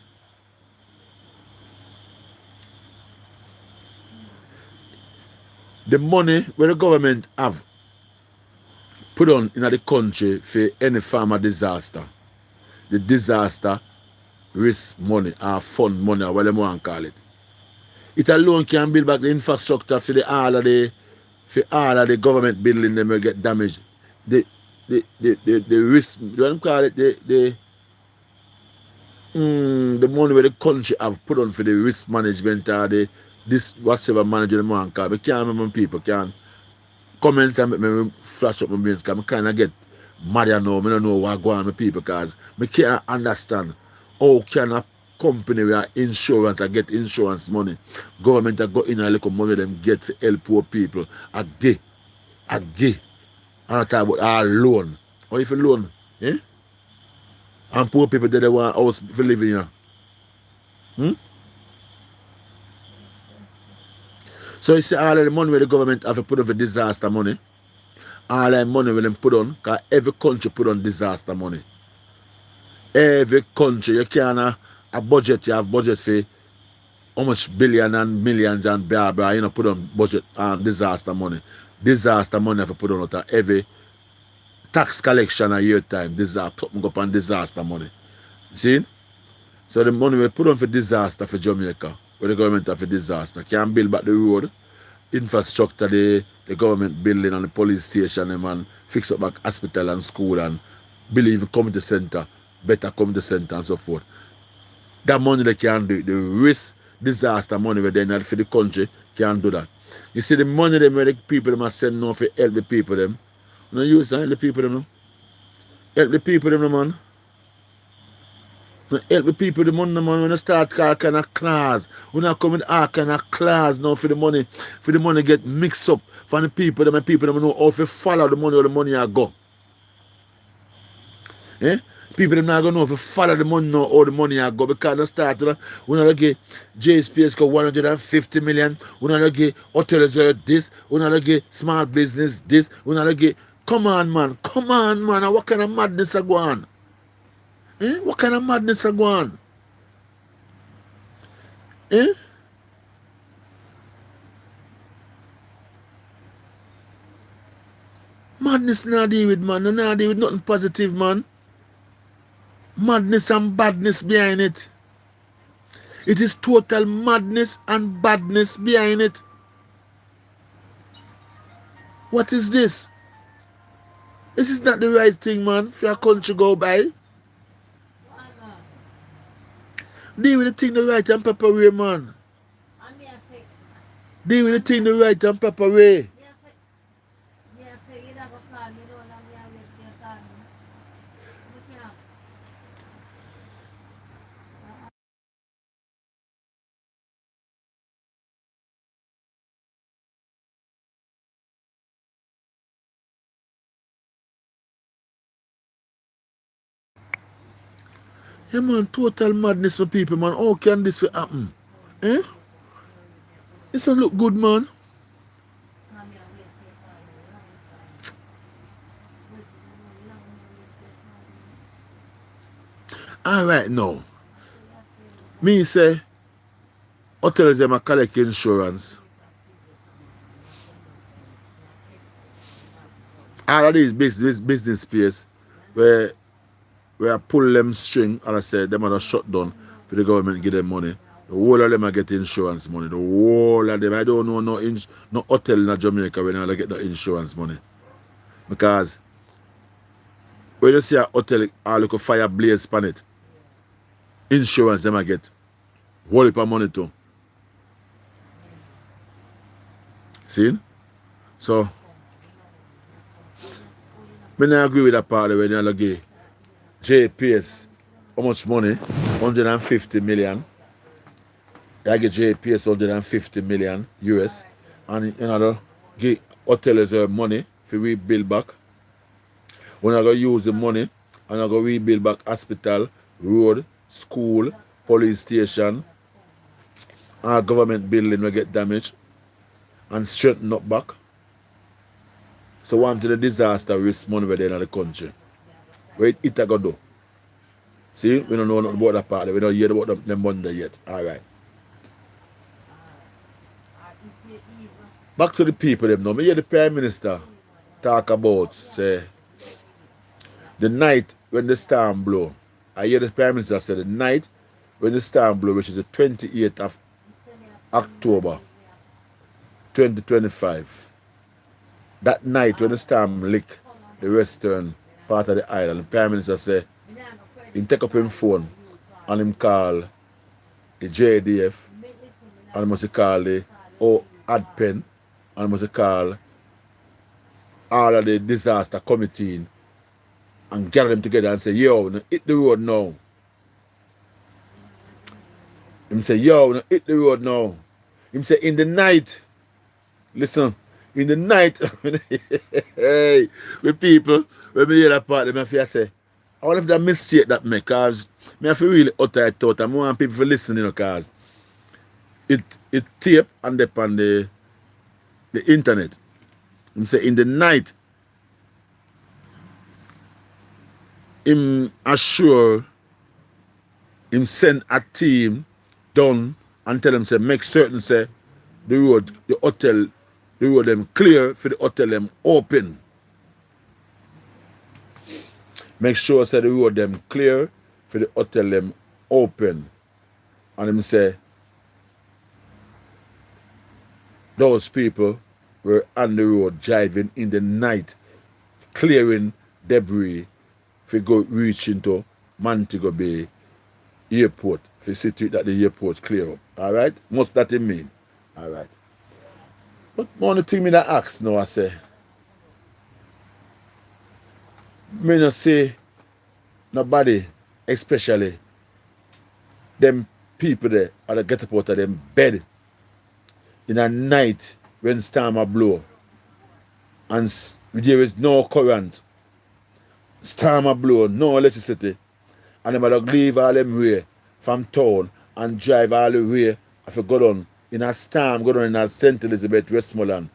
The money where the government have put on in the country for any farmer disaster. The disaster risk money or fund money or whatever you want to call it. It alone can build back the infrastructure for all of the government building them will get damaged. The risk, you want to call it the money where the country have put on for the risk management or this whatever management them want to call it. I can't remember people can comments and make me flash up my brains because I kind of get mad now. I don't know what going on with people because I can't understand how can a company with insurance and get insurance money, government go in and look at money them get to help poor people a day. And I talk about a loan. Or if a loan, eh? And poor people they want a house for living here. So you see all of the money where the government have to put on for disaster money, all that money will them put on, because every country put on disaster money. Every country, you can a budget, you have budget for how much billion and millions and blah blah, you know, put on budget and disaster money. Disaster money have to put on out of every tax collection a year time, disaster up on disaster money. See? So the money we put on for disaster for Jamaica, where the government have for disaster, can build back the road, infrastructure, the government building and the police station them and fix up back hospital and school and build even community center, better community center and so forth. That money they can do, the risk disaster money where they need for the country can do that. You see the money them where the people them must send now for help the people them. You know use help the people them no? Help the people them no, man. Help the people the money man when you start all kind of class. When you come with all kind of class now for the money get mixed up for the people them and people them know how to follow the money or the money I go. Eh? People them not gonna know if you follow the money now or the money I go because they start when I get JSPS go 150 million, when I get hotels this, when I get small business this, when I get come on man, what kind of madness are going on? Eh? What kind of madness are going on? Eh? Madness not deal with man, not deal with nothing positive man. Madness and badness behind it. It is total madness and badness behind it. What is this? This is not the right thing, man, for your country go by. Deal with the thing the right and proper way, man. Deal with the thing the right and proper way. Yeah, man, total madness for people, man. How can this happen? Eh? This don't look good, man. Alright now. Me say, hotels them a collect insurance. All of these business space where I pull them string and I say them are shut down for the government give them money. The whole of them are get insurance money. The whole of them. I don't know no hotel in Jamaica when they get the insurance money. Because when you see a hotel or look a fire blaze pan it, insurance them I get. Whole heap of money too. See? So I don't agree with that part when you give JPS how much money? 150 million. I get JPS 150 million US. And you know give hotels money for rebuild back. When I go use the money and I go rebuild back hospital, road, school, police station, Our government building will get damaged and strengthen up back. So one to the disaster risk money where in the country. Where it a go do. See, we don't know nothing about that part. We don't hear about them Monday yet. Alright. Back to the people them now. Me hear the Prime Minister talk about say the night when the storm blow. I hear the Prime Minister say the night when the storm blow, which is the 28th of October 2025. That night when the storm lick the western part of the island, the Prime Minister say him take up him phone and him call the JDF and he must call the ADPEN and he must call all of the disaster committee and gather them together and say, yo, no, hit the road now. Him say, yo, no, hit the road now. Him say, in the night, listen, in the night, hey, with people, when we hear that part, them have to say, I wonder if that mistake that make, because me have to really utter it out, and I want people to listen, you know, because it tape and up on the internet. Him say, in the night, him assure, him send a team down and tell them, say, make certain, say, the road, the hotel, the road them clear for the hotel them open. Make sure, say, the road them clear for the hotel them open. And him say, those people were on the road driving in the night, clearing debris for go reach into Montego Bay Airport for see that the airport's clear up. Alright? Must that it mean? Alright. But one thing me that ask now, I say, me not say nobody, especially them people there, are to get up out of them bed in a night when storm a blow and there is no current, storm a blow, no electricity, and them are leave all them way from town and drive all the way if you go down in a storm, go down in a St. Elizabeth, Westmoreland.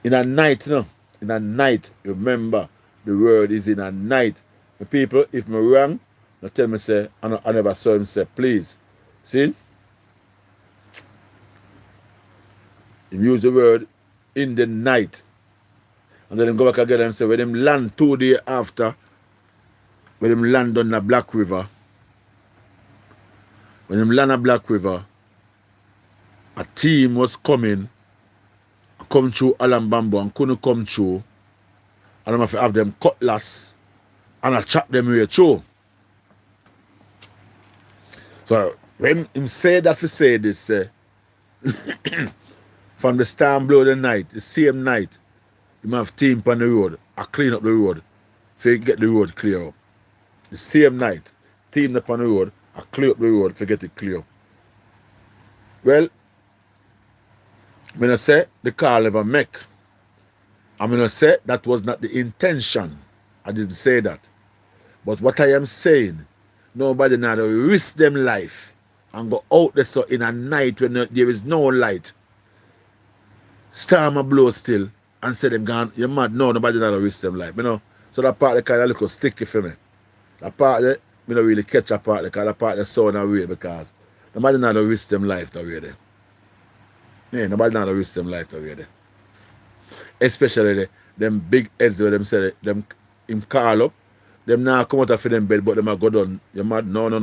In a night, you know, in a night, remember, the word is in a night. The people, if me wrong, they tell me, say, I never saw him say, please. See? He use the word in the night. And then him go back again and say, when him land 2 days after, when him land on the Black River, when him land on Black River, a team was coming, come through Alambambo and couldn't come through, and I'm have them cutlass and I chop them way through. So when him say that, he say this, from the storm blow the night, the same night, you have team on the road, I clean up the road, for get the road clear up. The same night, team up on the road, I clear up the road, for get it clear up. Well, when I say the car never make, I'm going to say that was not the intention. I didn't say that. But what I am saying, nobody now risk them life and go out there so in a night when there is no light. Storm a blow still and say them gone, you're mad. No, nobody now risk them life. You know? So that part kind of look sticky for me. That part there, me don't really catch a part because that part there sound away because nobody now risk them life that way there. Yeah, nobody now risk them life that way there. Especially them big heads where them say them him call up, them now come out of them bed, but them a go down. You mad? No. And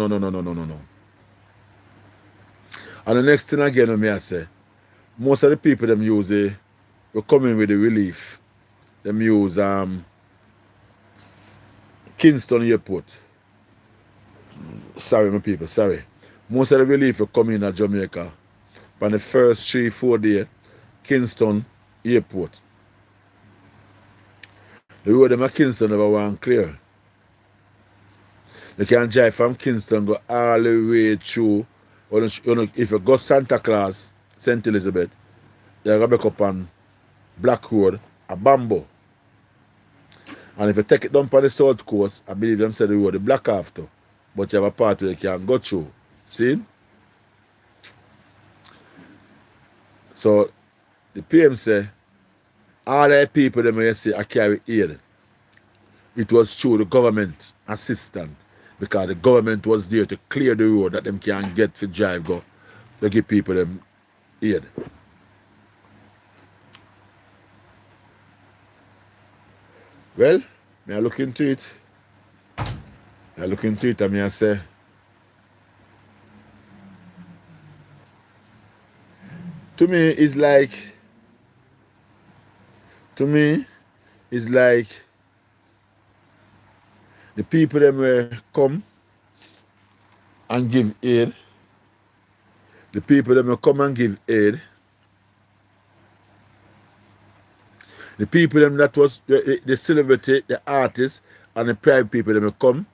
the next thing again, me I say, most of the people them use we come in with the relief. Them use Kingston Airport. Sorry, my people, sorry. Most of the relief will come in at Jamaica. On the first 3-4 days, Kingston Airport. The road them at Kingston never want clear. You can drive from Kingston, go all the way through. If you go Santa Claus, St. Elizabeth, you go back up on Black Road, a Bamboo. And if you take it down on the south coast, I believe them say the road, the black after. But you have a part where you can go through. See? So the PM say, all the people them you see I carry aid. It was through the government assistance because the government was there to clear the road that them can get for drive go to give people them aid. Well, me I look into it. I look into it and me I say, to me it's like the people them will come and give aid. The people them will come and give aid. The people them that was the celebrity, the artists, and the private people them will come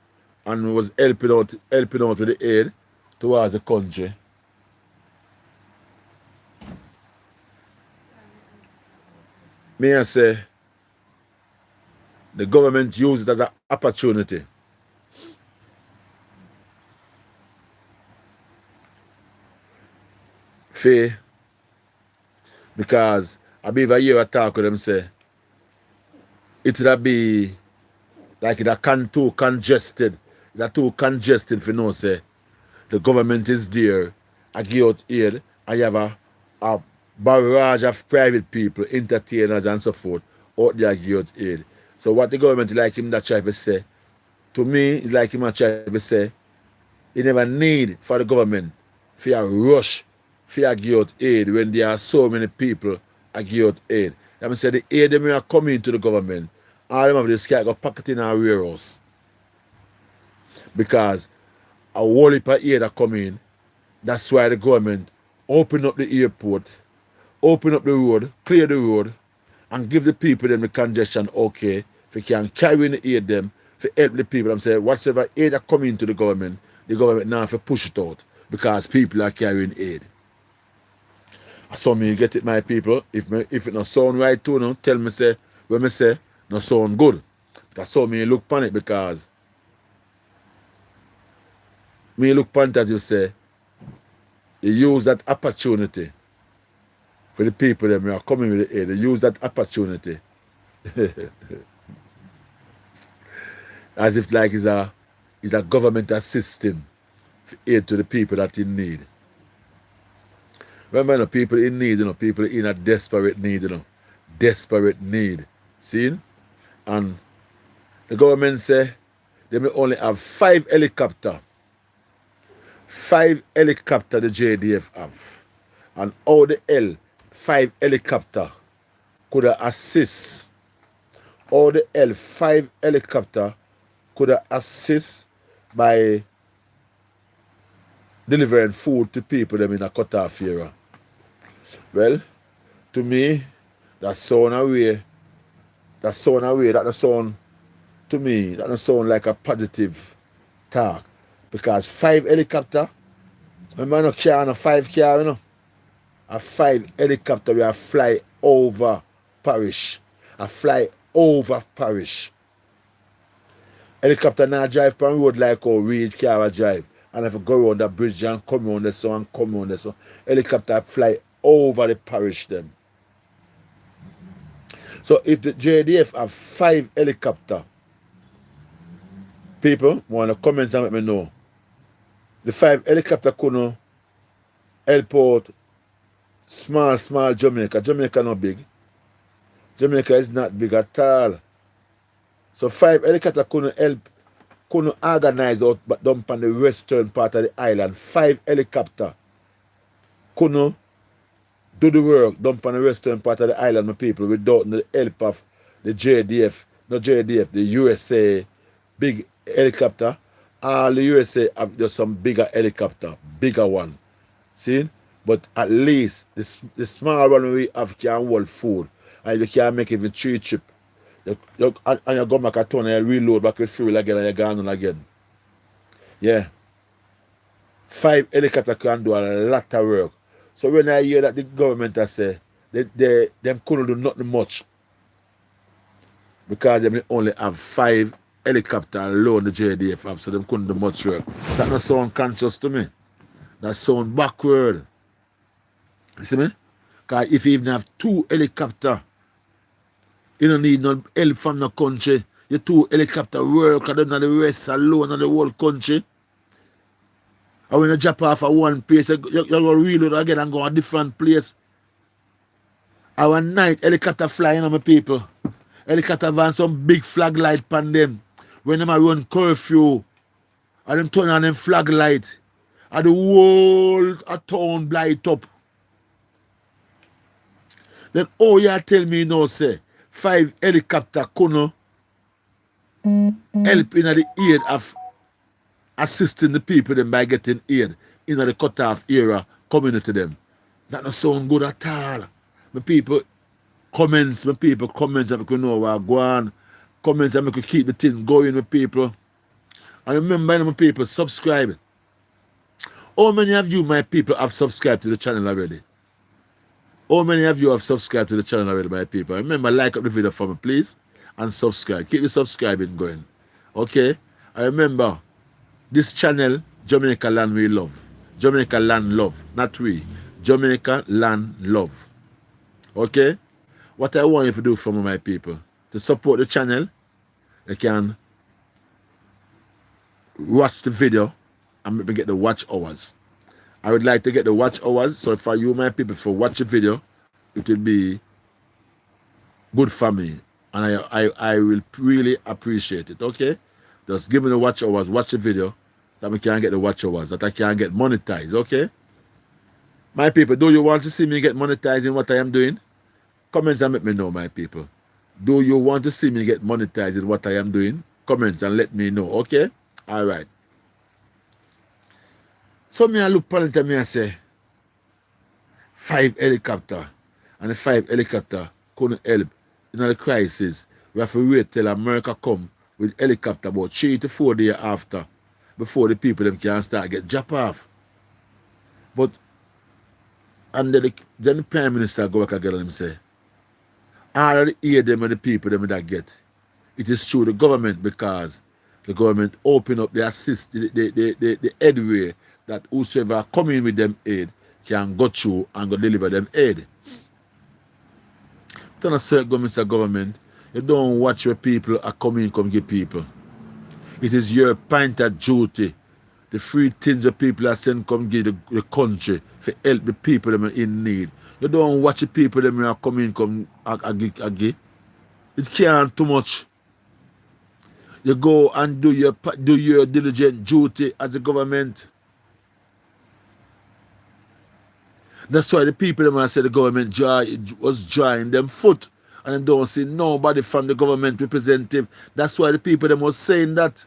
and was helping out with the aid towards the country. Me I say the government used it as an opportunity. Fair. Because I believe a year I talk with them say it would be like it too congested. It's too congested for no say the government is there, I give out aid, and you have a barrage of private people, entertainers and so forth, out there give out aid. So what the government like him that try to say, to me, it's like him that try to say, you never need for the government for a rush for a give out aid when there are so many people a give out aid. Let me say the aid them are coming to the government, all them have this guy go pack it in our warehouse. Because a whole heap of aid are coming. That's why the government open up the airport, open up the road, clear the road, and give the people them the congestion okay. If you can carry in the aid them, to help the people. I'm saying whatever aid are coming to the government now have to push it out because people are carrying aid. So me get it, my people. If it not sound right too, no, tell me say when me say no sound good. That's how me look upon it because me look upon it as you say, you use that opportunity for the people that are coming with the aid. They use that opportunity as if like it's a government assisting for aid to the people that in need. Remember, people in need, people in a desperate need, desperate need. See? And the government say they may only have 5 helicopters. 5 helicopters the JDF have. And all the 5 helicopters could assist. All the 5 helicopters could assist by delivering food to people them in a cut-off area. Well, to me, that sound away. That sound to me, that sound like a positive talk. Because 5 helicopters, remember no car, no 5 car, a 5 helicopter will fly over parish. A fly over parish. Helicopter now drive on road like how reed car drive. And if you go around the bridge and come around the sun and come around the sun, helicopter fly over the parish them. So if the JDF have 5 helicopters, people want to comment and let me know. The 5 helicopters couldn't help out small Jamaica. Jamaica not big. Jamaica is not big at all. So 5 helicopters couldn't organize out but dump on the western part of the island. 5 helicopters couldn't do the work dump on the western part of the island, my people, without the help of the JDF, not JDF, the USA big helicopter. All the USA have just some bigger helicopter, bigger one. See? But at least the small one we have can hold food. And you can make even 3 trips. And you go back a ton and you reload back with fuel again and you go on again. Yeah. 5 helicopters can do a lot of work. So when I hear that the government has say them couldn't do nothing much because they only have 5 helicopters alone the JDF have, so them couldn't do much work. That not sound conscious to me. That sound backward. You see me? Because if you even have 2 helicopters, you don't need no help from the country. Your 2 helicopter work and then the rest alone in the whole country. And when you drop off at one place, you go reload again and go a different place. Our night helicopter flying on my people. Helicopter van some big flag light pan them. When them a run curfew, and them turn on them flag light, and the whole a town light up. Then oh you tell me now say 5 helicopter couldn't help in the aid of assisting the people them by getting aid in the cut off era coming to them. That don't sound good at all. My people comments and make you know what go on. Comments and make you keep the things going with people. And remember my people, subscribe. How many of you, my people, have subscribed to the channel already? How many of you have subscribed to the channel already, my people? Remember, like up the video for me, please. And subscribe. Keep the subscribing going. Okay? And remember, this channel, Jamaica Land We Love. Jamaica Land Love. Not we. Jamaica Land Love. Okay? What I want you to do for me, my people, to support the channel, you can watch the video and maybe get the watch hours. I would like to get the watch hours, so for you, my people, for watch the video, it will be good for me. And I will really appreciate it, okay? Just give me the watch hours, watch the video, that we can get the watch hours, that I can get monetized, okay? My people, do you want to see me get monetized in what I am doing? Comments and let me know, my people. Do you want to see me get monetized in what I am doing? Comments and let me know, okay? All right. So me I look upon it and me I say, 5 helicopter. And the 5 helicopter couldn't help in the crisis. We have to wait till America come with helicopter about 3 to 4 days after before the people them can start get drop off. But and then the Prime Minister go back again and say, all of the aid them and the people them that get, it is through the government because the government open up the assist the headway that whosoever come in with them aid can go through and go deliver them aid. Tell us, sir, Mr. Government, you don't watch where people are coming, come give people. It is your pointed duty. The free things the people are sent come give the country to help the people them in need. You don't watch the people them are coming, come give. It can't too much. You go and do your diligent duty as a government. That's why the people them say the government was drying them foot and they don't see nobody from the government representative. That's why the people them was saying that.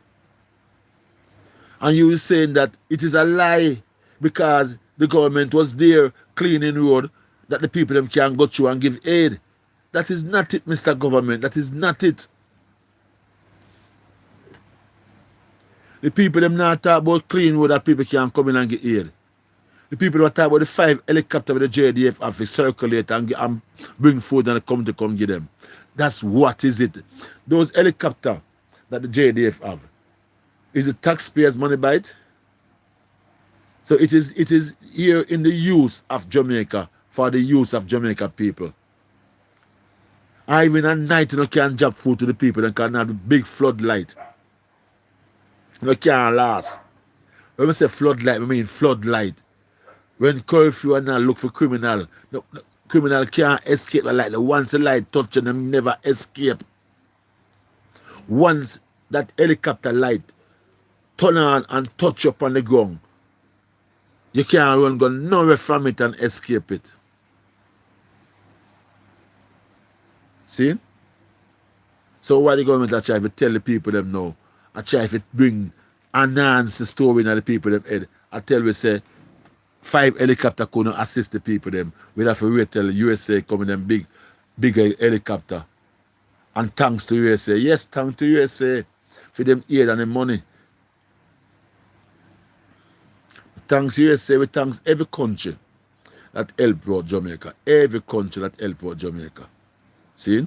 And you were saying that it is a lie because the government was there cleaning road that the people them can go through and give aid. That is not it, Mr. Government. That is not it. The people them not talk about clean road that people can come in and get aid. The people that talk about the 5 helicopters with the JDF have to circulate and bring food and come to come get them. That's what is it. Those helicopters that the JDF have, is the taxpayers' money by it? So it is here in the use of Jamaica for the use of Jamaica people. I even at night you can't drop food to the people and can have the big floodlight. You can't last. When we say floodlight, we mean floodlight. When curfew and now look for criminal, no, criminal can't escape the light. Once the light touch them, never escape. Once that helicopter light turn on and touch up on the ground, you can't run go nowhere from it and escape it. See? So why the government are trying to tell the people them now? I try to bring enhance the story in the people them head. I tell we say 5 helicopter couldn't assist the people them. We have to wait till the USA come in them big helicopter. And thanks to USA. Yes, thanks to USA for them aid and the money. Thanks USA, we thanks every country that help out Jamaica. Every country that help out Jamaica. See?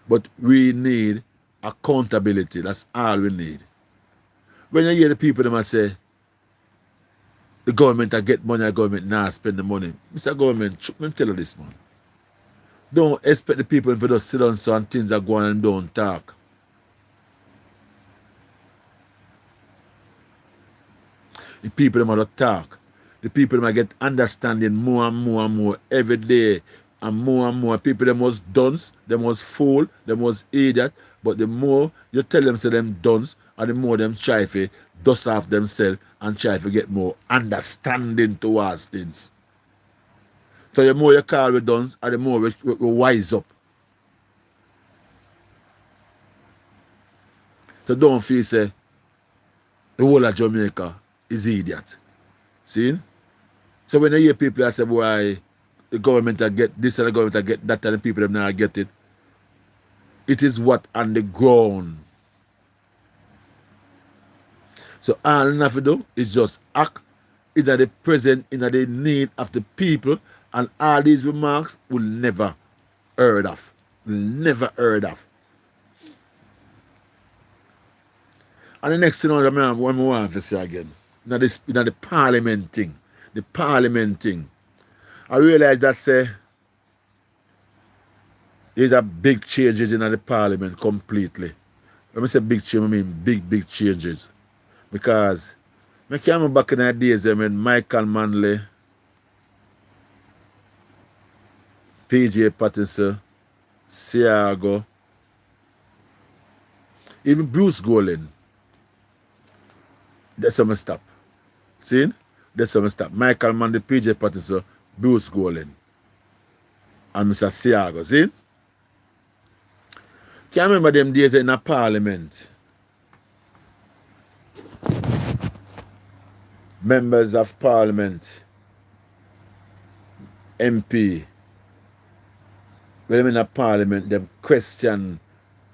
But we need accountability. That's all we need. When you hear the people them say, the government I get money, the government now spend the money. Mr. Government, let me tell you this, man. Don't expect the people to just sit down so and things are going and don't talk. The people them are talk. The people them get understanding more and more and more every day. And more people them was dunce, them was fool, them was idiot. But the more you tell them to them dunce, and the more them try to dust off themselves and try to get more understanding towards things. So the more you call we dunce, and the more we wise up. So don't feel say the whole of Jamaica is idiot. See? So when you hear people that say, why the government will get this and the government will get that and the people them not get it, it is what on the ground. So all you have to do is just act in the present, in the need of the people, and all these remarks will never heard of. Will never heard of. And the next thing I want to say again, the parliament thing. The parliament thing. I realize that there's a big changes in the parliament completely. When I say big change, I mean big changes. Because I can remember back in the days when Michael Manley, PJ Pattinson, Siago, even Bruce Golan, that's some stop. See? That's some stop. Michael Manley, PJ Pattinson, Bruce Golan, and Mr. Siago. See? Can you remember them days in a parliament? Members of parliament, MP, when them in a parliament, them question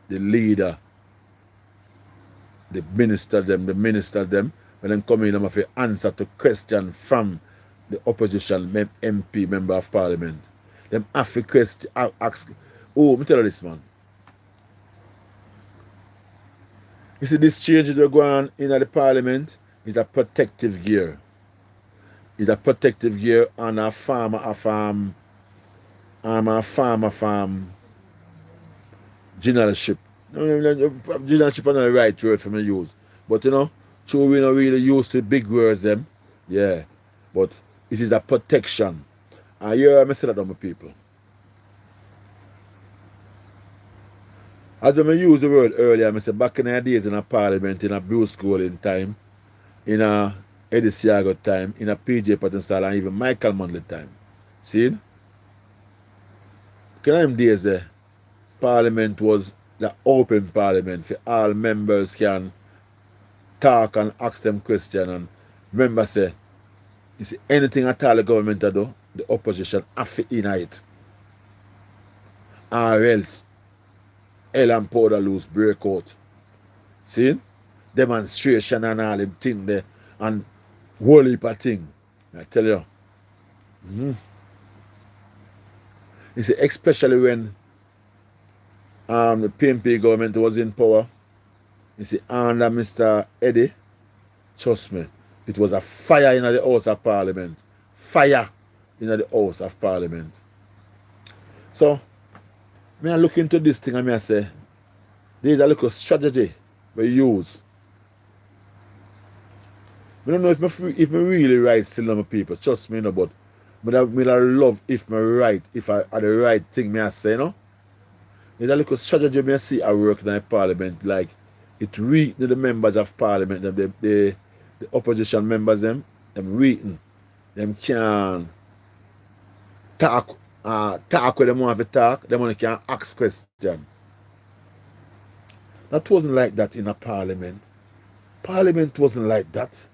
the leader, the ministers them, when them come in, them have to answer to question from the opposition MP, member of parliament. Them have to question, ask, oh, let me tell you this, man. You see, this change that go on in the parliament is a protective gear. It's a protective gear on a farmer generalship. Generalship is not the right word for me to use. But you know, so we not really used to big words them. Yeah. But it is a protection. And you hear me say that to my people. As I used the word earlier, I said back in the days in a parliament, in a Bruce Golan time, in a Eddie Siago time, in a PJ Pattinson, and even Michael Manley time. See? Can them days there, parliament was the open parliament for all members can talk and ask them questions. And remember say, you see anything at all the government do, the opposition have to in it. Or else hell and powder loose break out. See? Demonstration and all them thing there and whole heap of thing. I tell you. You see, especially when the PNP government was in power, you see, under Mr. Eddie, trust me, it was a fire in the House of Parliament. Fire in the House of Parliament. So, I look into this thing and I say, there's a little strategy we use. I don't know if I really right still on my people, trust me, no, but I love if I right, if I are the right thing I say, no? There's a little strategy I see I work in the parliament, like it reading the members of parliament, the opposition members them reading. Them can talk when they want to talk, them only can ask questions. That wasn't like that in a parliament. Parliament wasn't like that.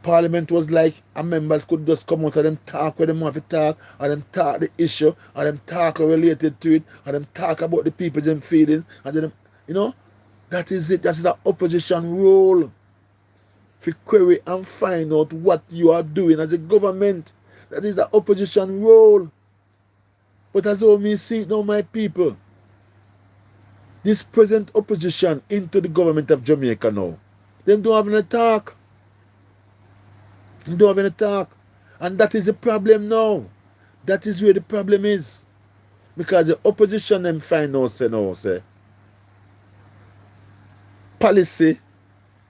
Parliament was like a members could just come out and them talk where they want to talk, and them talk the issue, and them talk related to it, and them talk about the people's feelings, and then, you know, that is it. That is an opposition role. To query and find out what you are doing as a government. That is the opposition role. But as all me see it now, my people, this present opposition into the government of Jamaica now, them don't have any talk. You don't have any talk. And that is the problem now. That is where the problem is. Because the opposition them find out say policy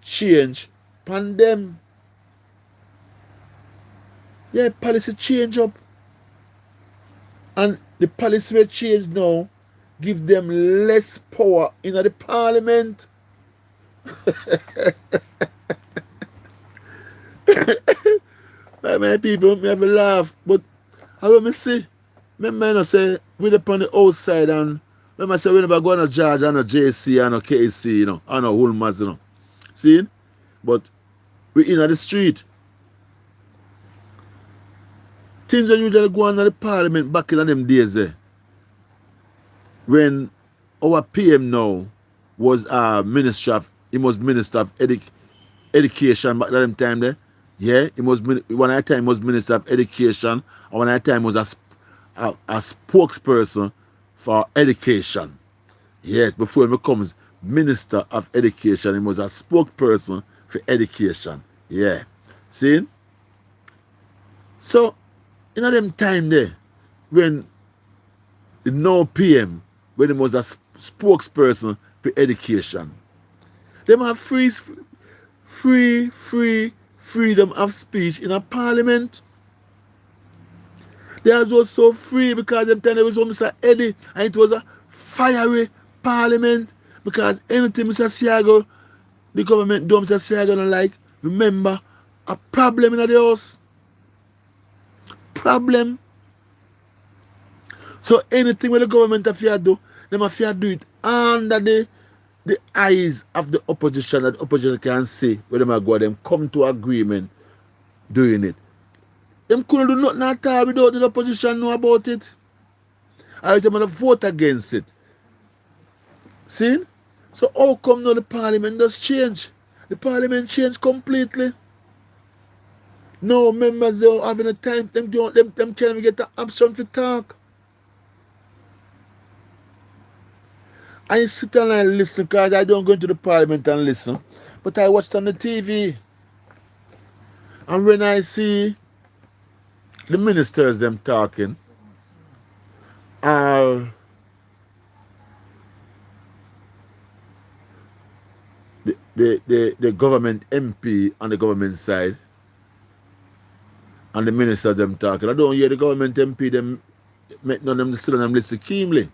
change pan them. Yeah, policy change up. And the policy will change now, give them less power in the parliament. Many people may have a laugh, but how will me see? Me man say we upon the outside and when I say we never go on a George and a JC and a KC, you know, and a Woolmans, you know. See? But we in the street. Things that usually go on in the parliament back in them days when our PM now was minister of education back at them time there. Yeah, he was one at time was minister of education, and one at time was a spokesperson for education. Yes, before he becomes minister of education, he was a spokesperson for education. Yeah, see. So in them time there, when the no PM, when he was a spokesperson for education, them have freedom of speech in a parliament. They are just so free because them time there was Mr. Eddie and it was a fiery parliament because anything Mr. Siago, the government do Mr. Siago don't like, remember, a problem in the house. Problem. So anything with the government have to do, them have to do it under the eyes of the opposition, that the opposition can see where them go, them come to agreement doing it. Them couldn't do nothing at all without the opposition know about it. Or them gonna vote against it. See? So how come now the parliament does change? The parliament changed completely. No members they don't have any time, them can't even get the option to talk. I sit and I listen because I don't go into the parliament and listen. But I watched on the TV. And when I see the ministers them talking, the government MP on the government side and the ministers them talking, I don't hear the government MP them make none of them sit on them listen keenly.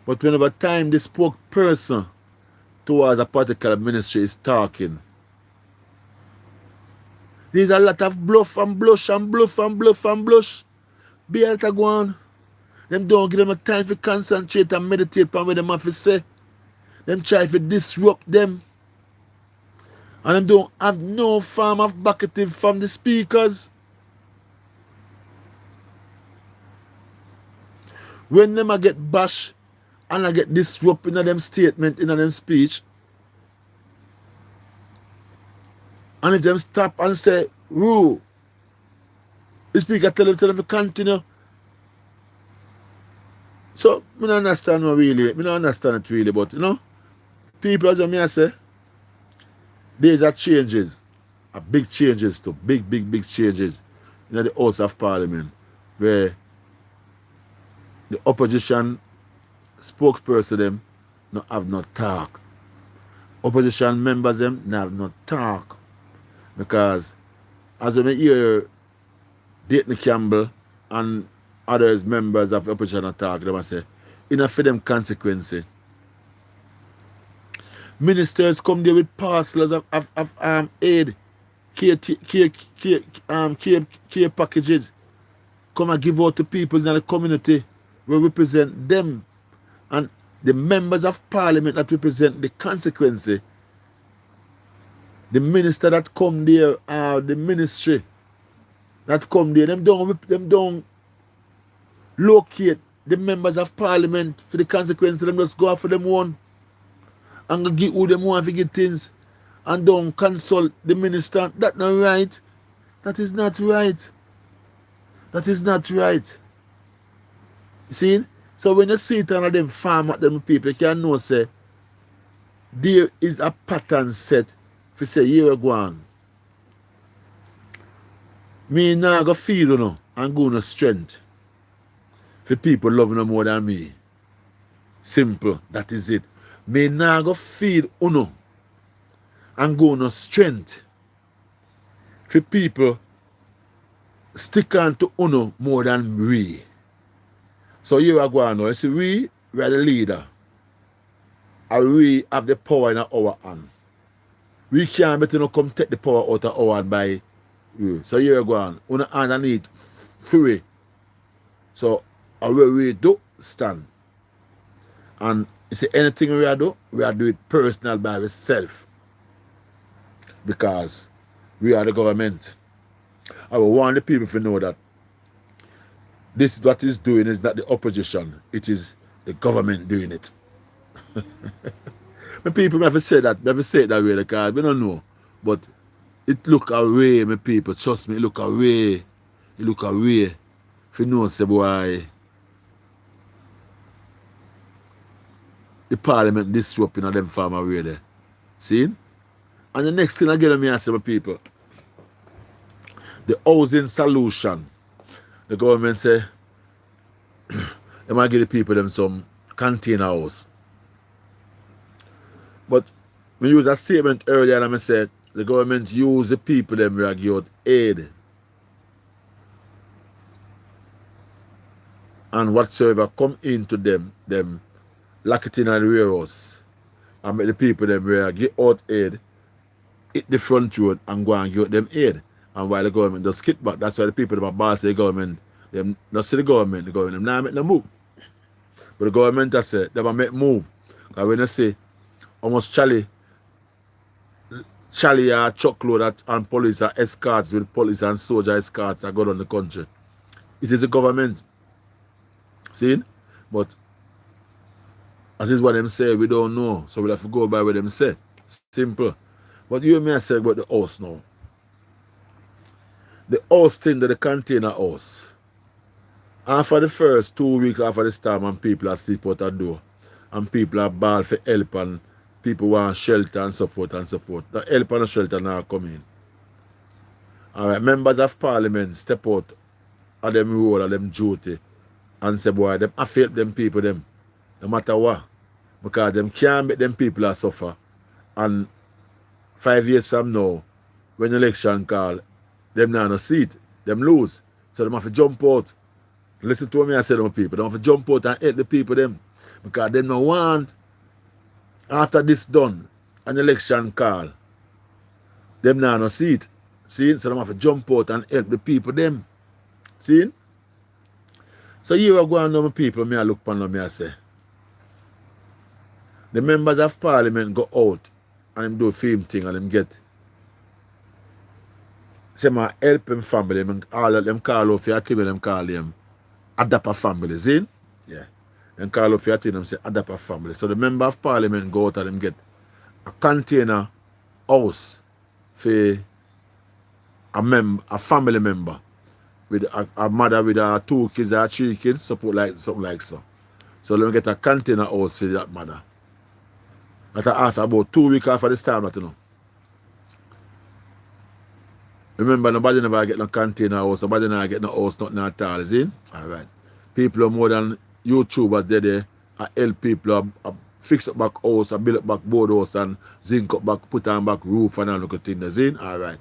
But whenever time the spokesperson towards a particular ministry is talking, there's a lot of bluff and blush and bluff and bluff and blush. Be able to go on. Them don't give them a time to concentrate and meditate on what them have to say. Them try to disrupt them. And them don't have no form of backative from the speakers. When them a get bashed and I get disrupt in them statement, in them speech, and if them stop and say, "Rule," the speaker tell them to continue. So, I don't understand really. I don't understand it really, but you know, people as I say, there's a changes, a big changes to big changes in the House of Parliament, where the opposition spokesperson them not have no talk. Opposition members them not have no talk. Because as we hear Dayton Campbell and others members of the opposition talk, they must say, enough for them consequences. Ministers come there with parcels of aid, care packages, come and give out to people in the community who represent them, and the members of parliament that represent the consequences. The minister that come there, the ministry that come there, them don't locate the members of parliament for the consequences. Them just go after them one and give who them want to get things and don't consult the minister. That's not right. That is not right. That is not right. You see? So when you see it on them farm at them people, you can know say there is a pattern set for say here we go on. Me nah go feed you know, and go no strength for people loving you more than me. Simple, that is it. Me nah go feed uno and go no strength for people stick on to uno more than we. So you are going now. You see, we are the leader. And we have the power in our hand. We can't let you come take the power out of our hand by you. So you are going. Una underneath free. So where we do stand. And you see anything we are do it personal by ourselves. Because we are the government. I want the people to know that this what is doing is not the opposition. It is the government doing it. My people never say that. Never say it that way because we don't know. But it look away, my people. Trust me, it look away. It look away. If you know, say boy, the parliament disrupting them farm away there. See? And the next thing again, me ask my people, the housing solution. The government say they might give the people them some container house. But we use a statement earlier and I said the government use the people them who give aid. And whatsoever come into them lock it in the warehouse. And make the people them who get out aid hit the front road and go and give them aid. And while the government does skip back, that's why the people them are boss the government, them not see the government them now make no move. But the government has said they will make move. Because when they say almost Charlie a truckload and police are escorts with police and soldier escorts that go on the country. It is the government. See? But that is what them say, we don't know. So we have to go by what them say. Simple. But you and me I say about the house now. The house thing that the container house. After the first 2 weeks after the storm and people are sleep out the door. And people are ball for help and people want shelter and so forth and so forth. The help and the shelter now come in. Alright, members of parliament step out of them role of them duty and say, boy, them have to help them people them. No matter what. Because them can't make them people suffer. And 5 years from now, when election call, them now no seat. Them lose. So them have to jump out. Listen to me I say them people. They have to jump out and help the people them. Because they no want, after this done, an election call, them now no see it. See? So they have to jump out and help the people them. See? So you are going to my people, me I look upon them, me I say. The members of parliament go out and them do a film thing and them get. Say my help them family, all of them call off your team, them call them adapt a family, see? Yeah. Then call off your team and say adapt a family. So the member of parliament go out and them get a container house for a family member with a mother with 2 kids or 3 kids, something like so. So let me get a container house for that mother. That after about 2 weeks after this time, you know. Remember, nobody never get no container house, nobody never get no house, nothing at all, see? Alright. People are more than YouTubers there help people fix up back house, build up back board house and zinc up back, put on back roof and all look at things, see? Alright.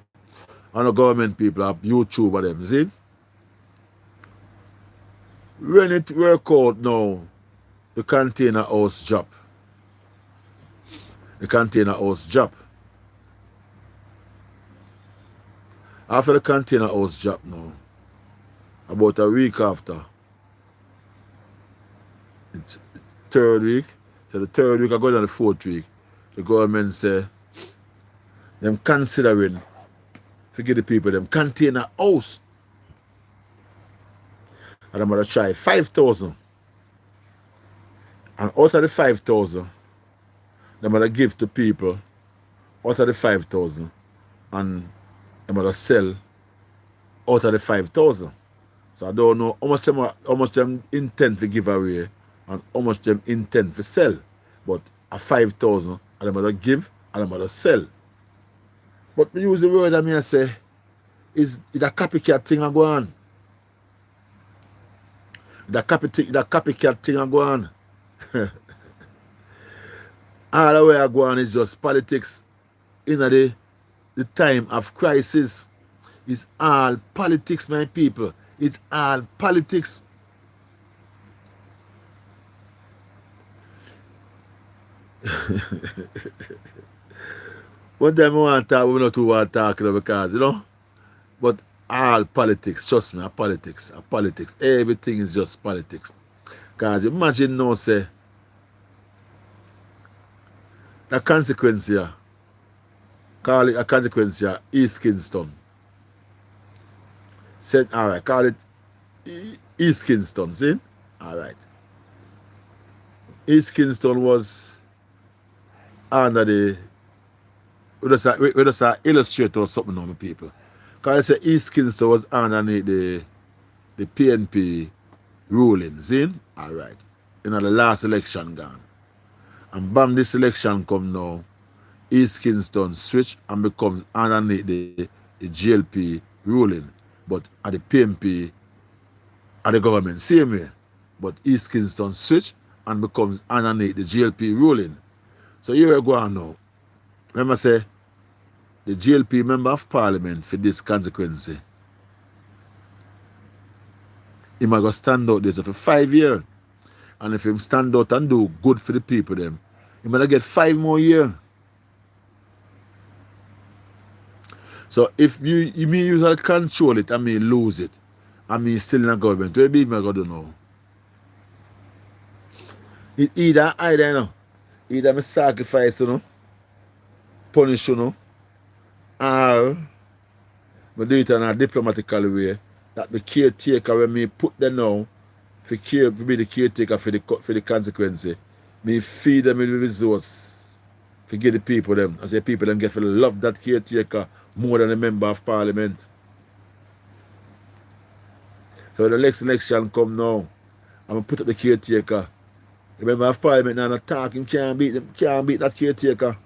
And the government people are YouTuber them, see? When it work out now, the container house drop. The container house drop. After the container house drop now, about a week after, it's 3rd week, so the 3rd week I go down the 4th week, the government say, them considering, forget the people, them container house. And I'm going to try 5,000. And out of the 5,000, I'm going to give to people out of the 5,000 and I'm going to sell out of the 5,000. So I don't know how much them intend to give away and how much them intend to sell. But a 5,000 and I'm going to give and I'm going to sell. But we use the word that I say, is a copycat thing a go on. The copycat thing a go on. All the way a go on is just politics in the time of crisis. It's all politics, my people. It's all politics. One time I want to talk, we not too want to talk because, you know, but all politics, trust me, politics. Everything is just politics. Because imagine now, say, the consequence here, call it a consequence here, East Kingston. Said, all right, call it East Kingston, see? All right. East Kingston was under the, we just illustrate or something on the people. Because I say East Kingston was underneath the PNP ruling, see? All right. In the last election gone. And bam, this election come now, East Kingston switch and becomes underneath the GLP ruling. But at the PNP, at the government, same way. But East Kingston switch and becomes underneath the GLP ruling. So here we go on now. Remember say, the GLP member of parliament for this consequence, he might go stand out there for 5 years. And if him stand out and do good for the people, them, he might get 5 more years. So if you mean usually control it, I mean lose it, I mean still in the government, what do you going to do now? It either, you know, either me sacrifice, you know, punish, you know, or I do it in a diplomatical way that the caretaker, when me put them now, for be the caretaker for the consequence, me feed them with resource, to give the people them, I say people them get to love that caretaker more than a member of parliament. So the next election come now, I'm going to put up the caretaker. The member of parliament now not talking, can't beat that caretaker.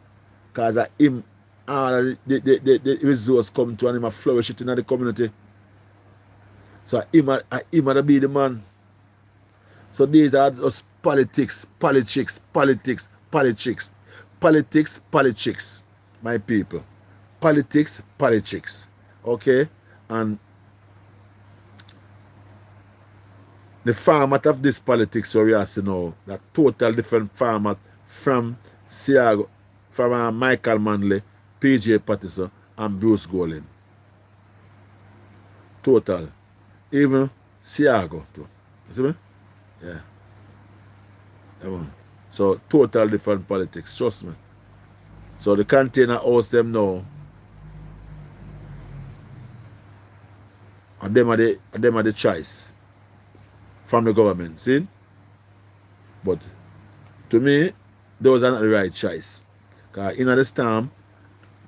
Because him, all the resource come to and him a flourish it in the community. So him to be the man. So these are just politics, my people. Politics. Okay? And the format of this politics, so we have to know that total different format from Siago, from Michael Manley, PJ Patterson, and Bruce Golding. Total. Even Siago too. You see me? Yeah. So total different politics, trust me. So the container house them now. And them are the choice from the government, see? But to me, those are not the right choice. Because in the storm,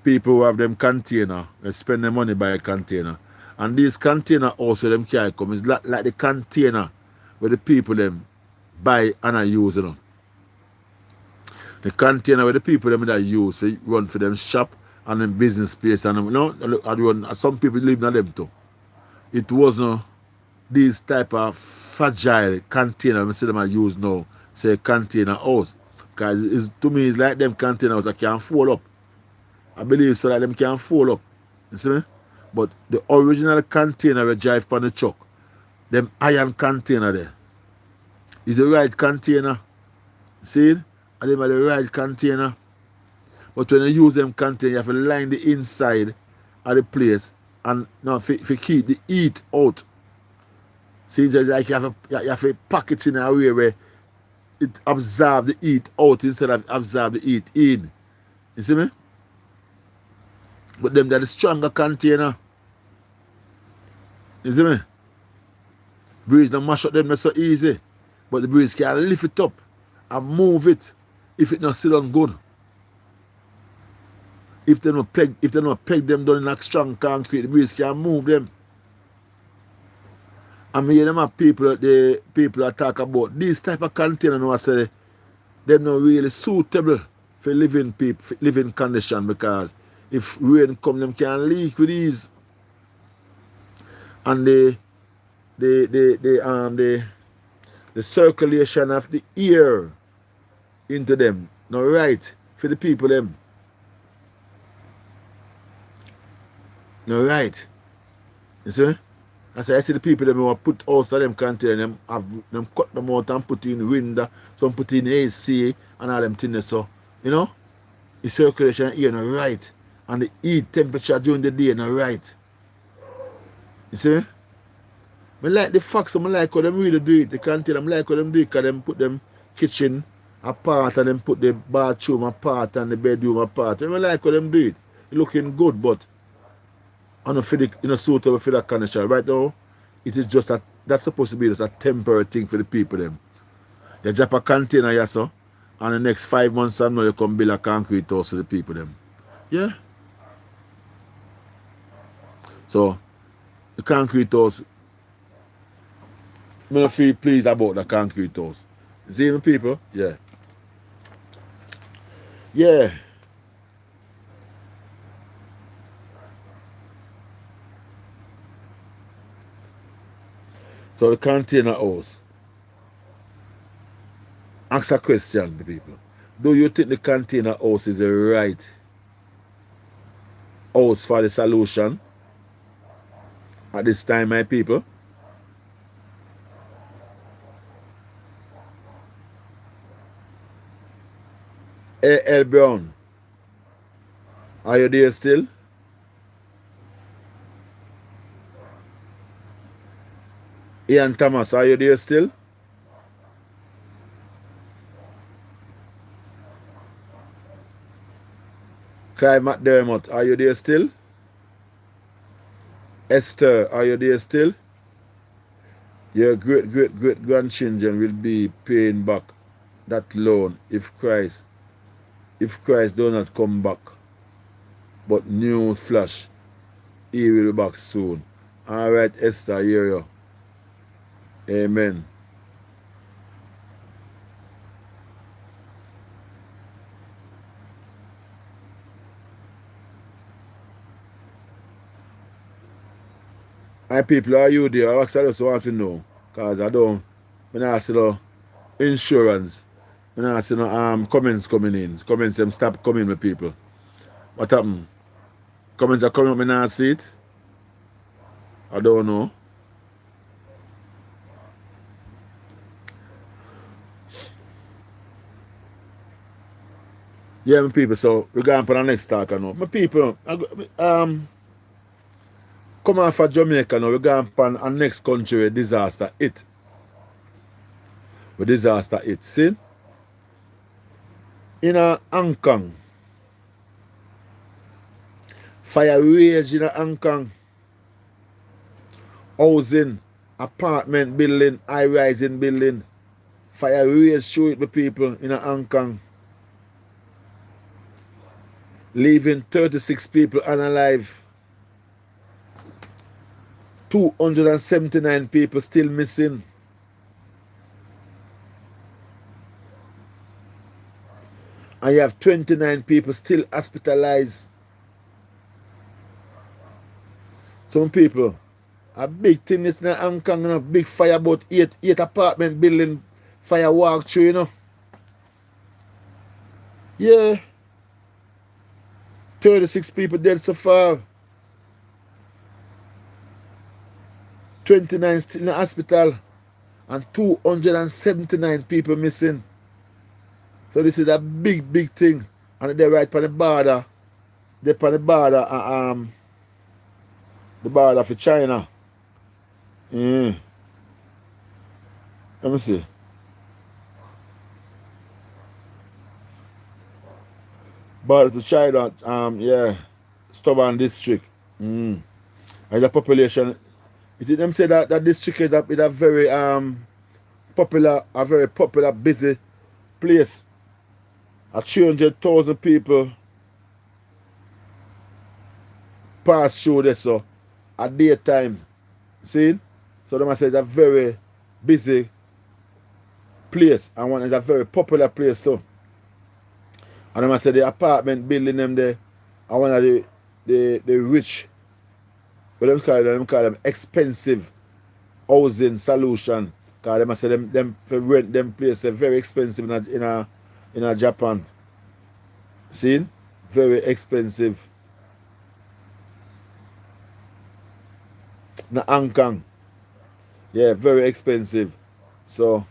people who have them container, they spend their money by a container. And these container also them can't come. It's like the container where the people them buy and are use, you know. The container where the people them that use for run for them shop and them business space and them, you know, some people live in them too. It wasn't these type of fragile container we see them are use now, say container house. Because to me it's like them containers that can fold up. I believe so that them can fold up. You see me? But the original container we drive on the truck, them iron container there, is the right container. See it? And them are the right container. But when you use them container, you have to line the inside of the place and now if you keep the heat out. See, it's like you have to pack it in a way where it absorbs the heat out instead of absorb the heat in. You see me? But them they're the stronger container. You see me? Breeze don't mash up them not so easy. But the breeze can lift it up and move it if it not sit on good. If they don't peg them down in like strong concrete, the breeze can move them. I mean, them are people that talk about these type of container now I say they're not really suitable for living condition because if rain come them can leak with these. and the circulation of the air into them. Now right for the people them. Now right. You see? I say I see the people them who put house to them container, them have them cut them out and put in window, some put in AC and all them things so. You know? The circulation here now right. And the heat temperature during the day now right. You see? I like the facts, I like how them really do it. The container, I like how them do it because them put them kitchen apart and them put the bathroom apart and the bedroom apart. I like how them do it. It looking good, but I don't feel it suitable for that condition. Right now, it is just that's supposed to be just a temporary thing for the people them. You drop a container here, so, and the next 5 months from now you come build a concrete house for the people them. Yeah. So the concrete house, I don't feel pleased about the concrete house. You see the people? Yeah. Yeah. So the container house. Ask a question, the people. Do you think the container house is the right house for the solution at this time, my people? A.L. Brown, are you there still? Ian Thomas, are you there still? Clive McDermott, are you there still? Esther, are you there still? Your great-great-great-grandchildren will be paying back that loan if Christ does not come back. But news flash, he will be back soon. All right, Esther, I hear you. Amen. My people, are you there? I just want to know. Because I not see no insurance. I not see no comments coming in. Comments them stop coming, my people. What happened? Comments are coming up, I not see it. I don't know. Yeah, my people, so we're going for the next talk now. My people, come off of Jamaica now, we're going for the next country where disaster hit. Where disaster hit. See? In Hong Kong, fire rage in Hong Kong. Housing, apartment building, high-rising building. Fire rage through it, my people, in Hong Kong. Leaving 36 people unalive. 279 people still missing. And you have 29 people still hospitalized. Some people, a big thing is in Hong Kong, you know, big fire, about eight apartment building fire walk through, you know. Yeah. 36 people dead so far. 29 still in the hospital. And 279 people missing. So this is a big, big thing. And they're right on the border. They're on the border for China. Let me see. Border to China, yeah. Stubborn district. And the population, them say that district is a very popular, busy place. 300,000 people pass through this so at daytime. See? So them say it's a very busy place, and one is a very popular place too. And them say the apartment building them there are one of the rich what them call them expensive housing solution. Because them say them for rent them place very expensive in a Japan. See? Very expensive. In Hong Kong. Yeah, very expensive. So,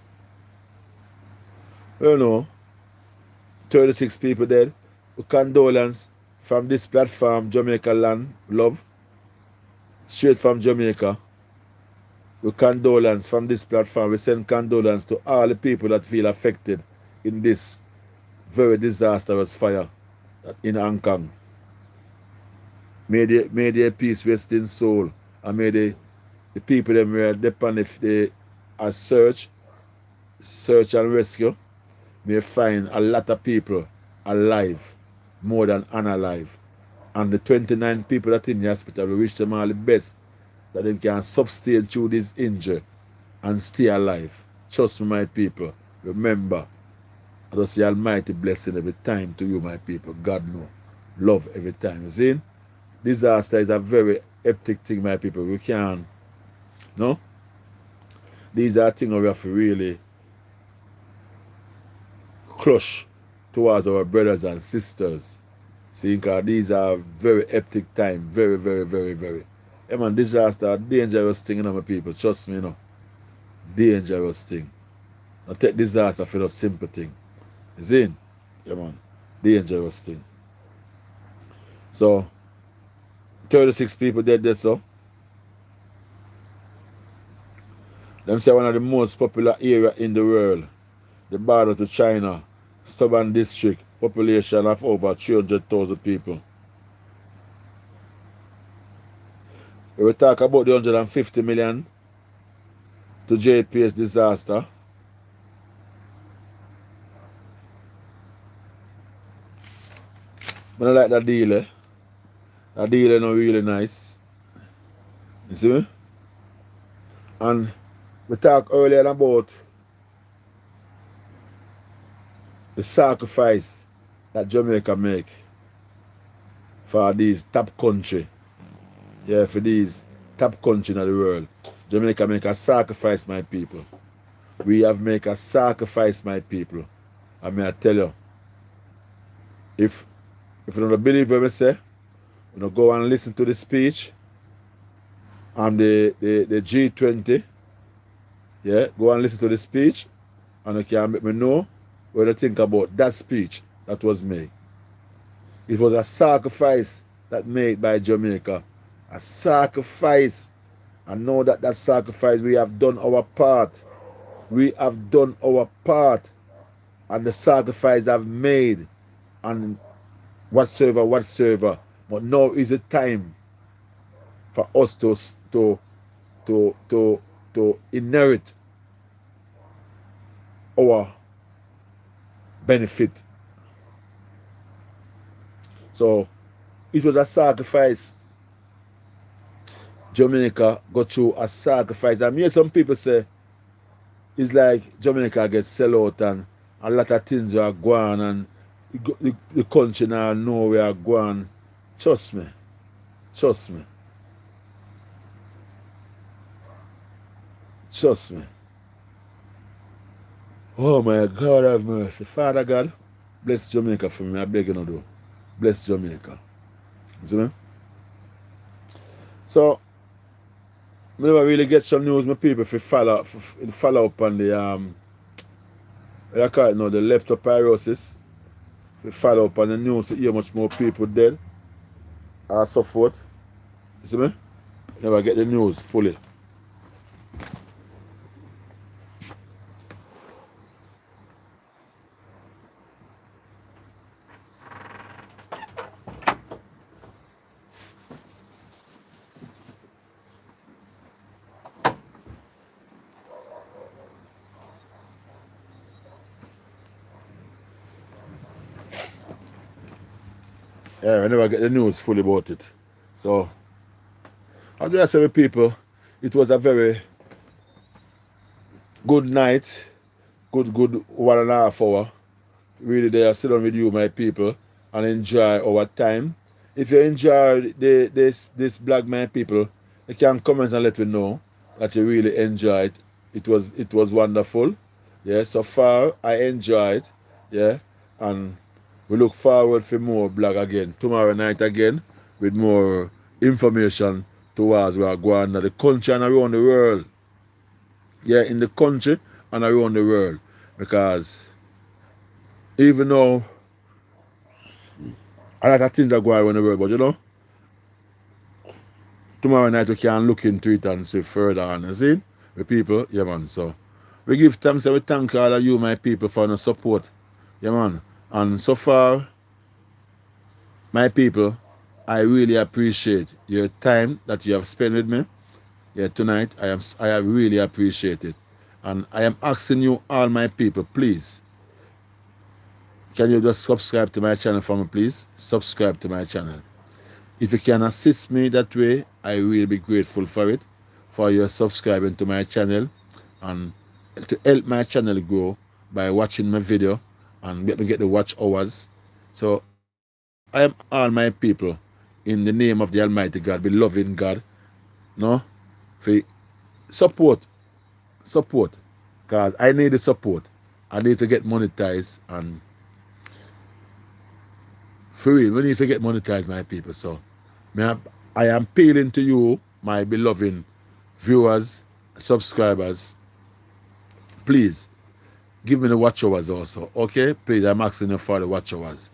you know, 36 people dead. Condolence from this platform, Jamaica Land, love. Straight from Jamaica. With condolence from this platform. We send condolence to all the people that feel affected in this very disastrous fire in Hong Kong. May their peace rest in soul. And may the people them were depend if they are search and rescue, may find a lot of people alive, more than unalive. And the 29 people that in the hospital, we wish them all the best, that they can sustain through this injury and stay alive. Trust me, my people. Remember, I just say Almighty blessing every time to you, my people. God know. Love every time. You see? Disaster is a very hectic thing, my people. We can't, no? These are things we have to really crush towards our brothers and sisters. See, because these are very hectic time. Very, very, very, very. Yeah, man, disaster, a dangerous thing, you know, my people. Trust me, you know. Dangerous thing. Don't take disaster for the simple thing. You see? Yeah, man. Dangerous thing. So, 36 people dead there, so. Them say one of the most popular area in the world. The border to China. Stubborn district. Population of over 300,000 people. We talk about the 150 million to JPS disaster. I don't like that deal, eh? That deal is not really nice. You see me? And we talked earlier about the sacrifice that Jamaica make for these top country. Yeah, for these top country in the world. Jamaica make a sacrifice, my people. We have make a sacrifice, my people. I mean, I tell you, if you don't believe what I say, you know, go and listen to the speech on the G20. Yeah, go and listen to the speech, and you can make me know what you think about that speech that was made. It was a sacrifice that made by Jamaica. A sacrifice. And know that sacrifice, we have done our part. We have done our part. And the sacrifice I've made. And whatsoever. But now is the time for us to inherit our benefit. So it was a sacrifice. Jamaica go through a sacrifice. I mean, some people say it's like Jamaica gets sell out and a lot of things are gone and the country now know we are gone. Trust me. Trust me. Trust me. Oh my God, have mercy. Father God, bless Jamaica for me. I beg you to do. Bless Jamaica. You see me? So, I never really get some news, my people, if you follow up on the what I call it now, the leptospirosis. If you follow up on the news to hear much more people dead and so forth. You see me? Never get the news fully. Yeah, I never get the news fully about it. So, I just say to people, it was a very good night, good 1.5 hour. Really, they are sitting with you, my people, and enjoy our time. if you enjoy this blog, my people, you can comment and let me know that you really enjoyed. It was wonderful. Yeah, so far I enjoyed. Yeah, and we look forward for more blog again tomorrow night again with more information towards where going in the country and around the world. Yeah, in the country and around the world, because even though a lot of things are going around the world, but tomorrow night we can look into it and see further on. You see? The people, yeah man. So we give thanks and we thank all of you, my people, for the support. Yeah man. And so far, my people, I really appreciate your time that you have spent with me. Yeah, tonight I have really appreciate it. And I am asking you all my people, please, can you just subscribe to my channel for me, please? Subscribe to my channel. If you can assist me that way, I will be grateful for it, for your subscribing to my channel and to help my channel grow by watching my video and let me get the watch hours. So I am all my people in the name of the Almighty God, beloved God, no, for support, because I need the support. I need to get monetized, and for real, we need to get monetized, my people. So I am appealing to you, my beloved viewers, subscribers, please give me the watch hours also. Okay? Please, I'm asking you for the watch hours.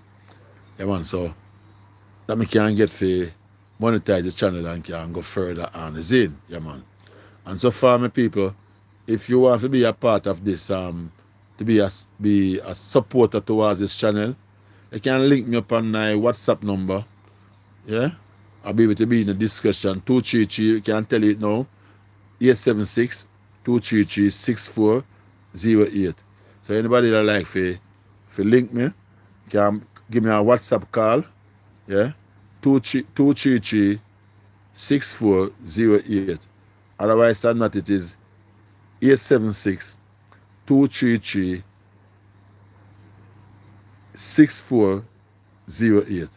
Yeah, man, so that me can get for monetize the channel and can go further on. Is it? Yeah, man. And so far, my people, if you want to be a part of this, to be a supporter towards this channel, you can link me up on my WhatsApp number. Yeah? I'll be able to be in the discussion. 233, you can tell it now. 876 233 6408. So anybody that like for link me, can give me a WhatsApp call. Yeah. 233 6408. Otherwise than that, it is 876 233 6408.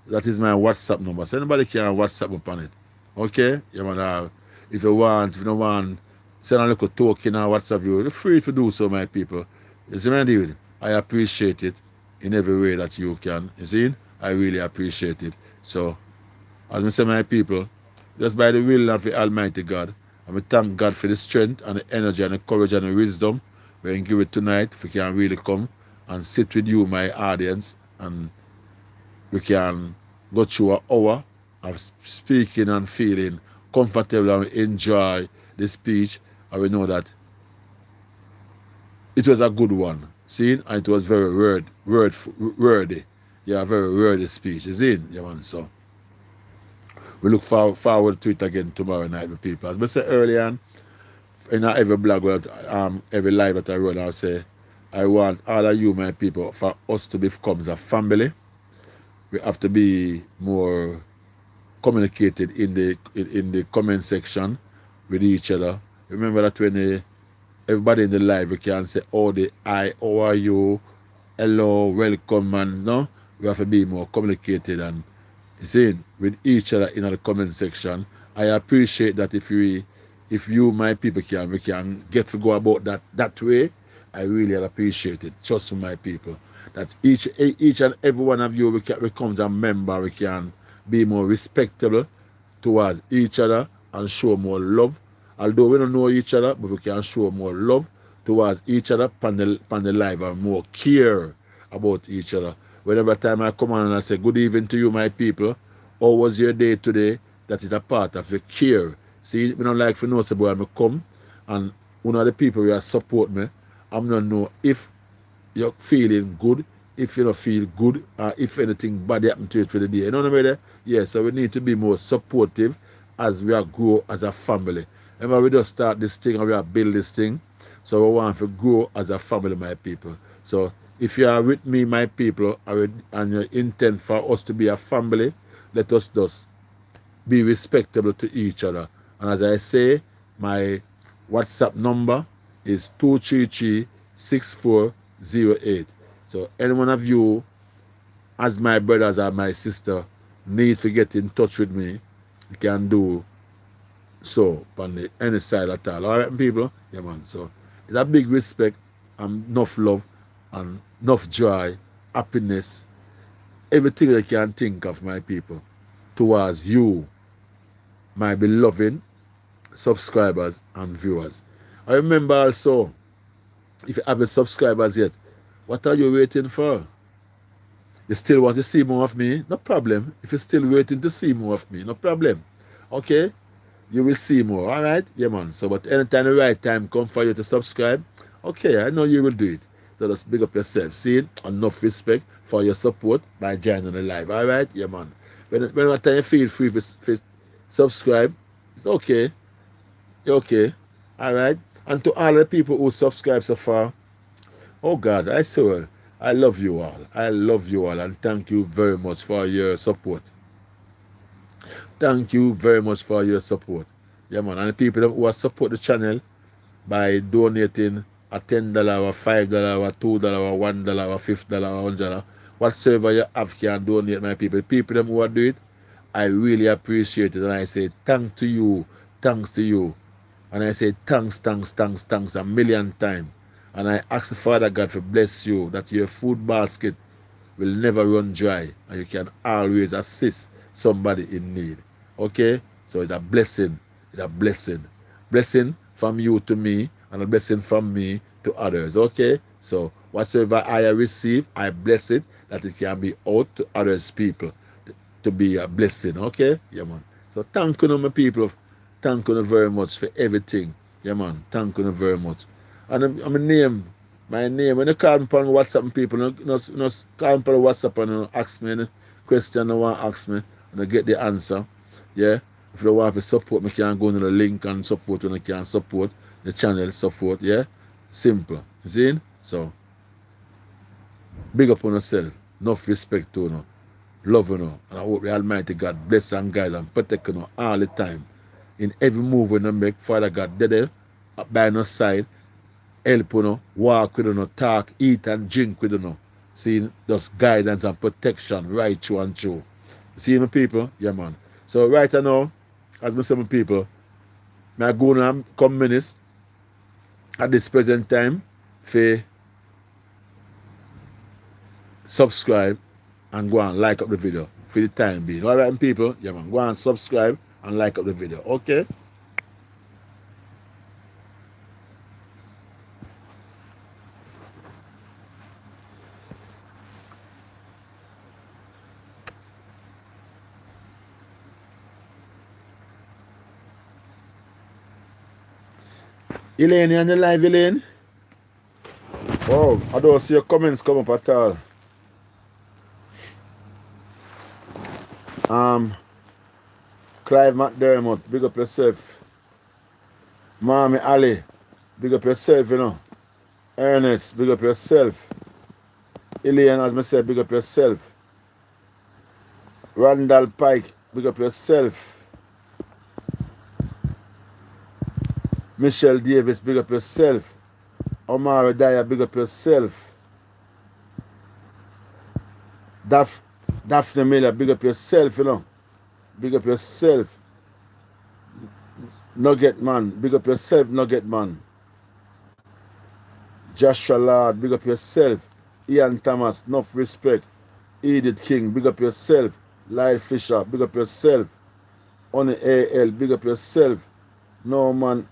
That is my WhatsApp number. So anybody can WhatsApp upon it. Okay? Yeah, man. If you don't want, send a little token or WhatsApp you. You're free to do so, my people. You see, man, dude? I appreciate it in every way that you can. You see? I really appreciate it. So, as I say, my people, just by the will of the Almighty God, and we thank God for the strength and the energy and the courage and the wisdom we can give it tonight if we can really come and sit with you, my audience, and we can go through an hour of speaking and feeling comfortable and we enjoy the speech, and we know that it was a good one. See, and it was very worthy. Yeah, very worthy speech. You see, yeah, man. So we look forward to it again tomorrow night with people. As I said earlier, in every blog, every live that I run, I'll say, I want all of you, my people, for us to become a family. We have to be more communicated in the comment section with each other. Remember that when everybody in the live, we can say, how are you, hello, welcome, and no, we have to be more communicated and you see with each other in the comment section. I appreciate that if you my people we can get to go about that way. I really appreciate it. Trust me, my people, that each and every one of you becomes a member. We can be more respectable towards each other and show more love. Although we don't know each other, but we can show more love towards each other on the live and more care about each other. Whenever time I come on and I say, good evening to you, my people, how was your day today? That is a part of the care. See, we don't like to know, so boy, I come and one of the people who support me, I'm going to know if you're feeling good, if you don't feel good, or if anything bad happened to you for the day. You know what I mean? Yeah, so we need to be more supportive as we are grow as a family. Remember, we just start this thing and we are build this thing. So we want to grow as a family, my people. So if you are with me, my people, and you intend for us to be a family, let us just be respectable to each other. And as I say, my WhatsApp number is 233 6408. So any one of you, as my brothers or my sister, need to get in touch with me, you can do so on the any side at all. All right, people? Yeah, man. So it's a big respect and enough love and enough joy, happiness, everything I can think of, my people, towards you, my beloved subscribers and viewers. I remember also, if you haven't subscribers yet, what are you waiting for? You still want to see more of me? No problem. If you're still waiting to see more of me, no problem. Okay? You will see more. All right? Yeah, man. So, but anytime the right time come for you to subscribe, okay, I know you will do it. So just big up yourself. See? Enough respect for your support by joining the live. All right? Yeah, man. Whenever time you feel free to subscribe, it's okay. You're okay. All right? And to all the people who subscribe so far, oh God, I swear, I love you all. I love you all, and thank you very much for your support. Thank you very much for your support. Yeah, man. And the people who have support the channel by donating a $10 or $5 or $2 or $1 or $5 or $100, whatsoever you have can donate, my people. People them who are do it, I really appreciate it, and I say thanks to you, thanks to you. And I say thanks, thanks, thanks, thanks a million times. And I ask the Father God to bless you, that your food basket will never run dry, and you can always assist somebody in need. Okay? So it's a blessing. It's a blessing. Blessing from you to me, and a blessing from me to others. Okay? So whatsoever I receive, I bless it, that it can be out to others people to be a blessing. Okay? Yeah, man. So thank you, my people. Thank you very much for everything. Yeah, man. Thank you very much. And I'm my name. When you call me on WhatsApp, people, no call me on WhatsApp and ask me any question you want to ask me, and I get the answer. Yeah. If you want to support me, you can go to the link and support when you can support the channel, support. Yeah. Simple. See? So, big up on yourself. Enough respect to you. Love you know, and I hope the Almighty God bless and guide and protect you know, all the time. In every move we make, Father God, there by your side, help you know, walk with you know, talk, eat and drink with you know. See, just guidance and protection right through and through. See my people? Yeah, man. So right now, as my some people, I go now come minutes at this present time for subscribe and go and like up the video for the time being. All right, people? Yeah, man. Go and subscribe and like up the video. Okay? Elaine, you on the live, Elaine? Oh, I don't see your comments come up at all. Clive McDermott, big up yourself. Mommy Ali, big up yourself, you know. Ernest, big up yourself. Elaine, as I said, big up yourself. Randall Pike, big up yourself. Michelle Davis, big up yourself. Omar Daya, big up yourself. Daphne Miller, big up yourself, you know. Big up yourself. Nugget Man, big up yourself, Nugget Man. Joshua Lord, big up yourself. Ian Thomas, enough respect. Edith King, big up yourself. Lyle Fisher, big up yourself. Only AL, big up yourself. Norman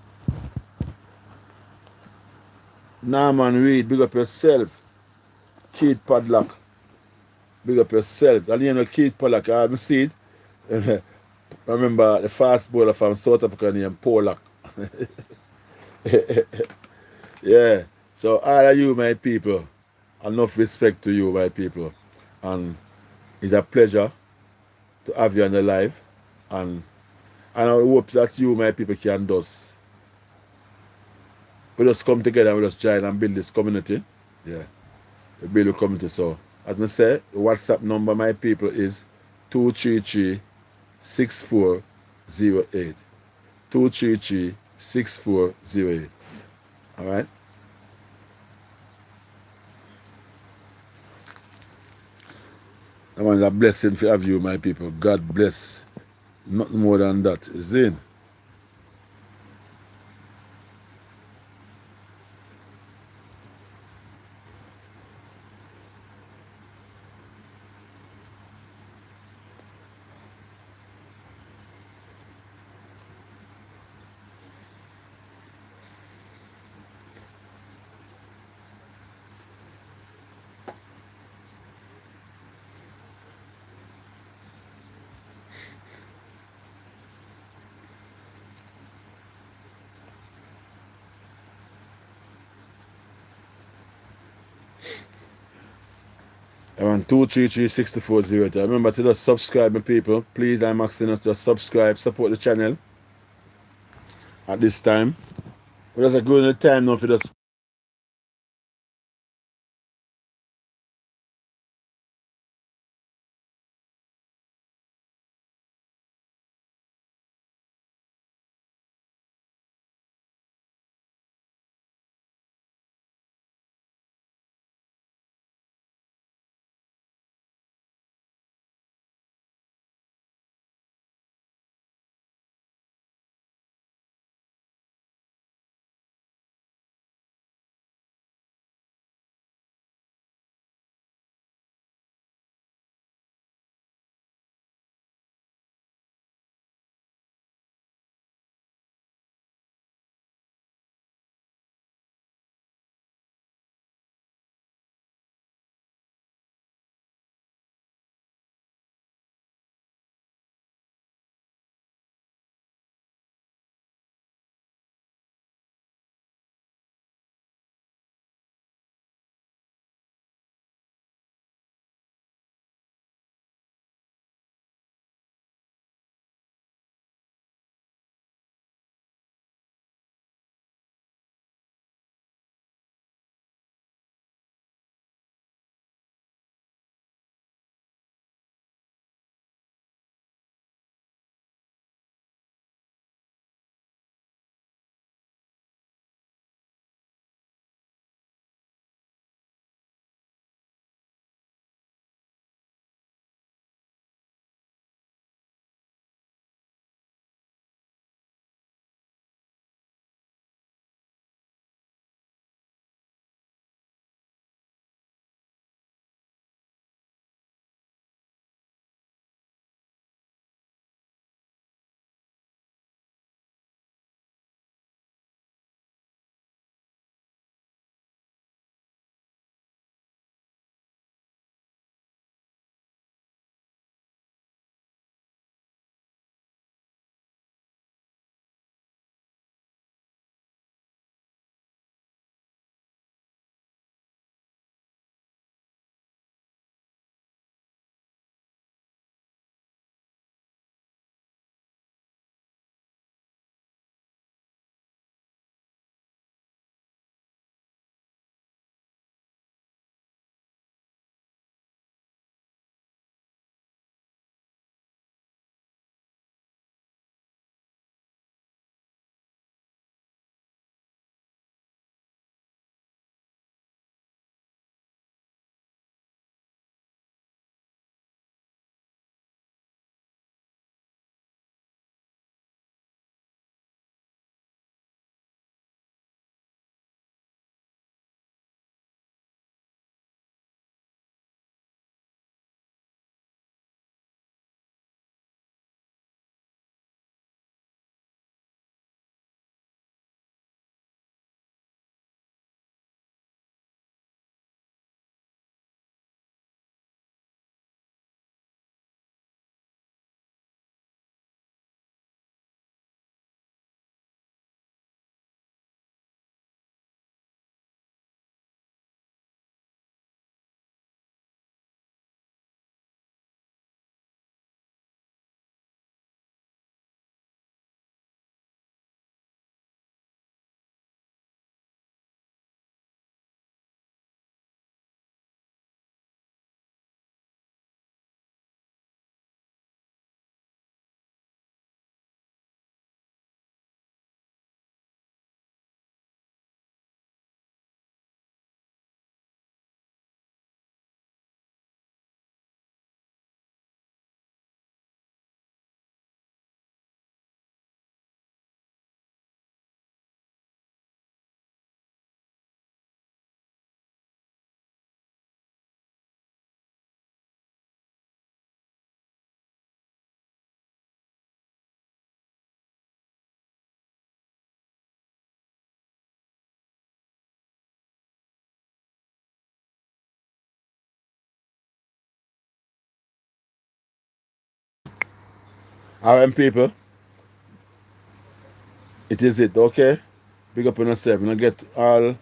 Reed, big up yourself. Keith Padlock, big up yourself. And you know Keith Padlock, I haven't seen it. I remember the fast bowler from South Africa named Pollock. Yeah. So all of you, my people, enough respect to you, my people. And it's a pleasure to have you on the live. And I hope that you, my people, can we just come together and we just join and build this community. Yeah. We build a community. So as I say, the WhatsApp number, my people, is 233-6408. 233-6408. All right. That one's a blessing for have you, my people. God bless. Nothing more than that. You see? Around 233-6402. Remember to just subscribe, my people. Please, I'm asking us to subscribe, support the channel at this time. But there's a good time now for just Alright, people. It is it, okay? Big up on yourself. You know, get all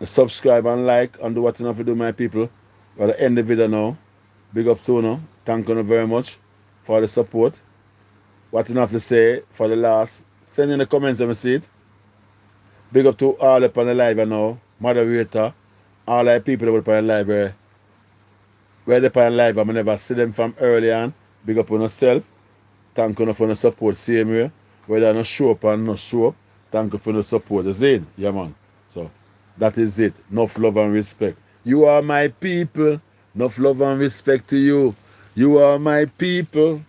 subscribe and like and do what you know to do, my people. We'll end the video now. Big up to you. Thank you very much for the support. What you have to say for the last. Send in the comments when you see it. Big up to all up on the live now. Moderator. All the people that were on the live where they on the live, I never see them from early on. Big up on yourself. Thank you for the support, same way. Whether I show up or not show up, thank you for the support. You see it? Yeah, man. So, that is it. Enough love and respect. You are my people. Enough love and respect to you. You are my people.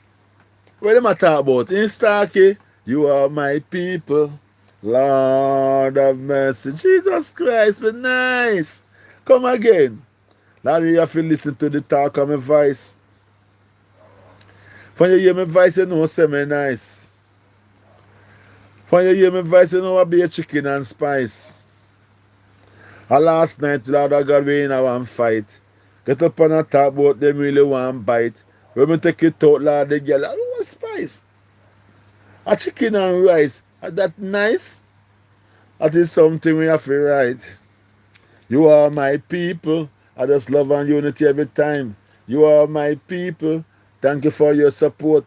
What am I talking about? In Starkey, you are my people. Lord of mercy. Jesus Christ, be nice. Come again. Now you have to listen to the talk of my voice. When you hear my voice, you know say me nice. When you hear my voice, you know I be a chicken and spice. And last night, Lord of God, we in a one fight. Get up and talk about them really want bite. When we take it out, Lord, the girl, I want spice. A chicken and rice, are that nice? That is something we have to write. You are my people. I just love and unity every time. You are my people. Thank you for your support.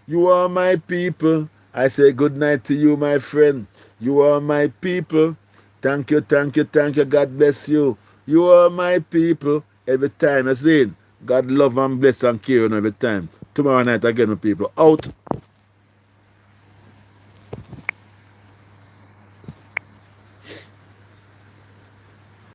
You are my people. I say good night to you, my friend. You are my people. Thank you, thank you, thank you. God bless you. You are my people. Every time I say it, God love and bless and care you every time. Tomorrow night again, my people. Out.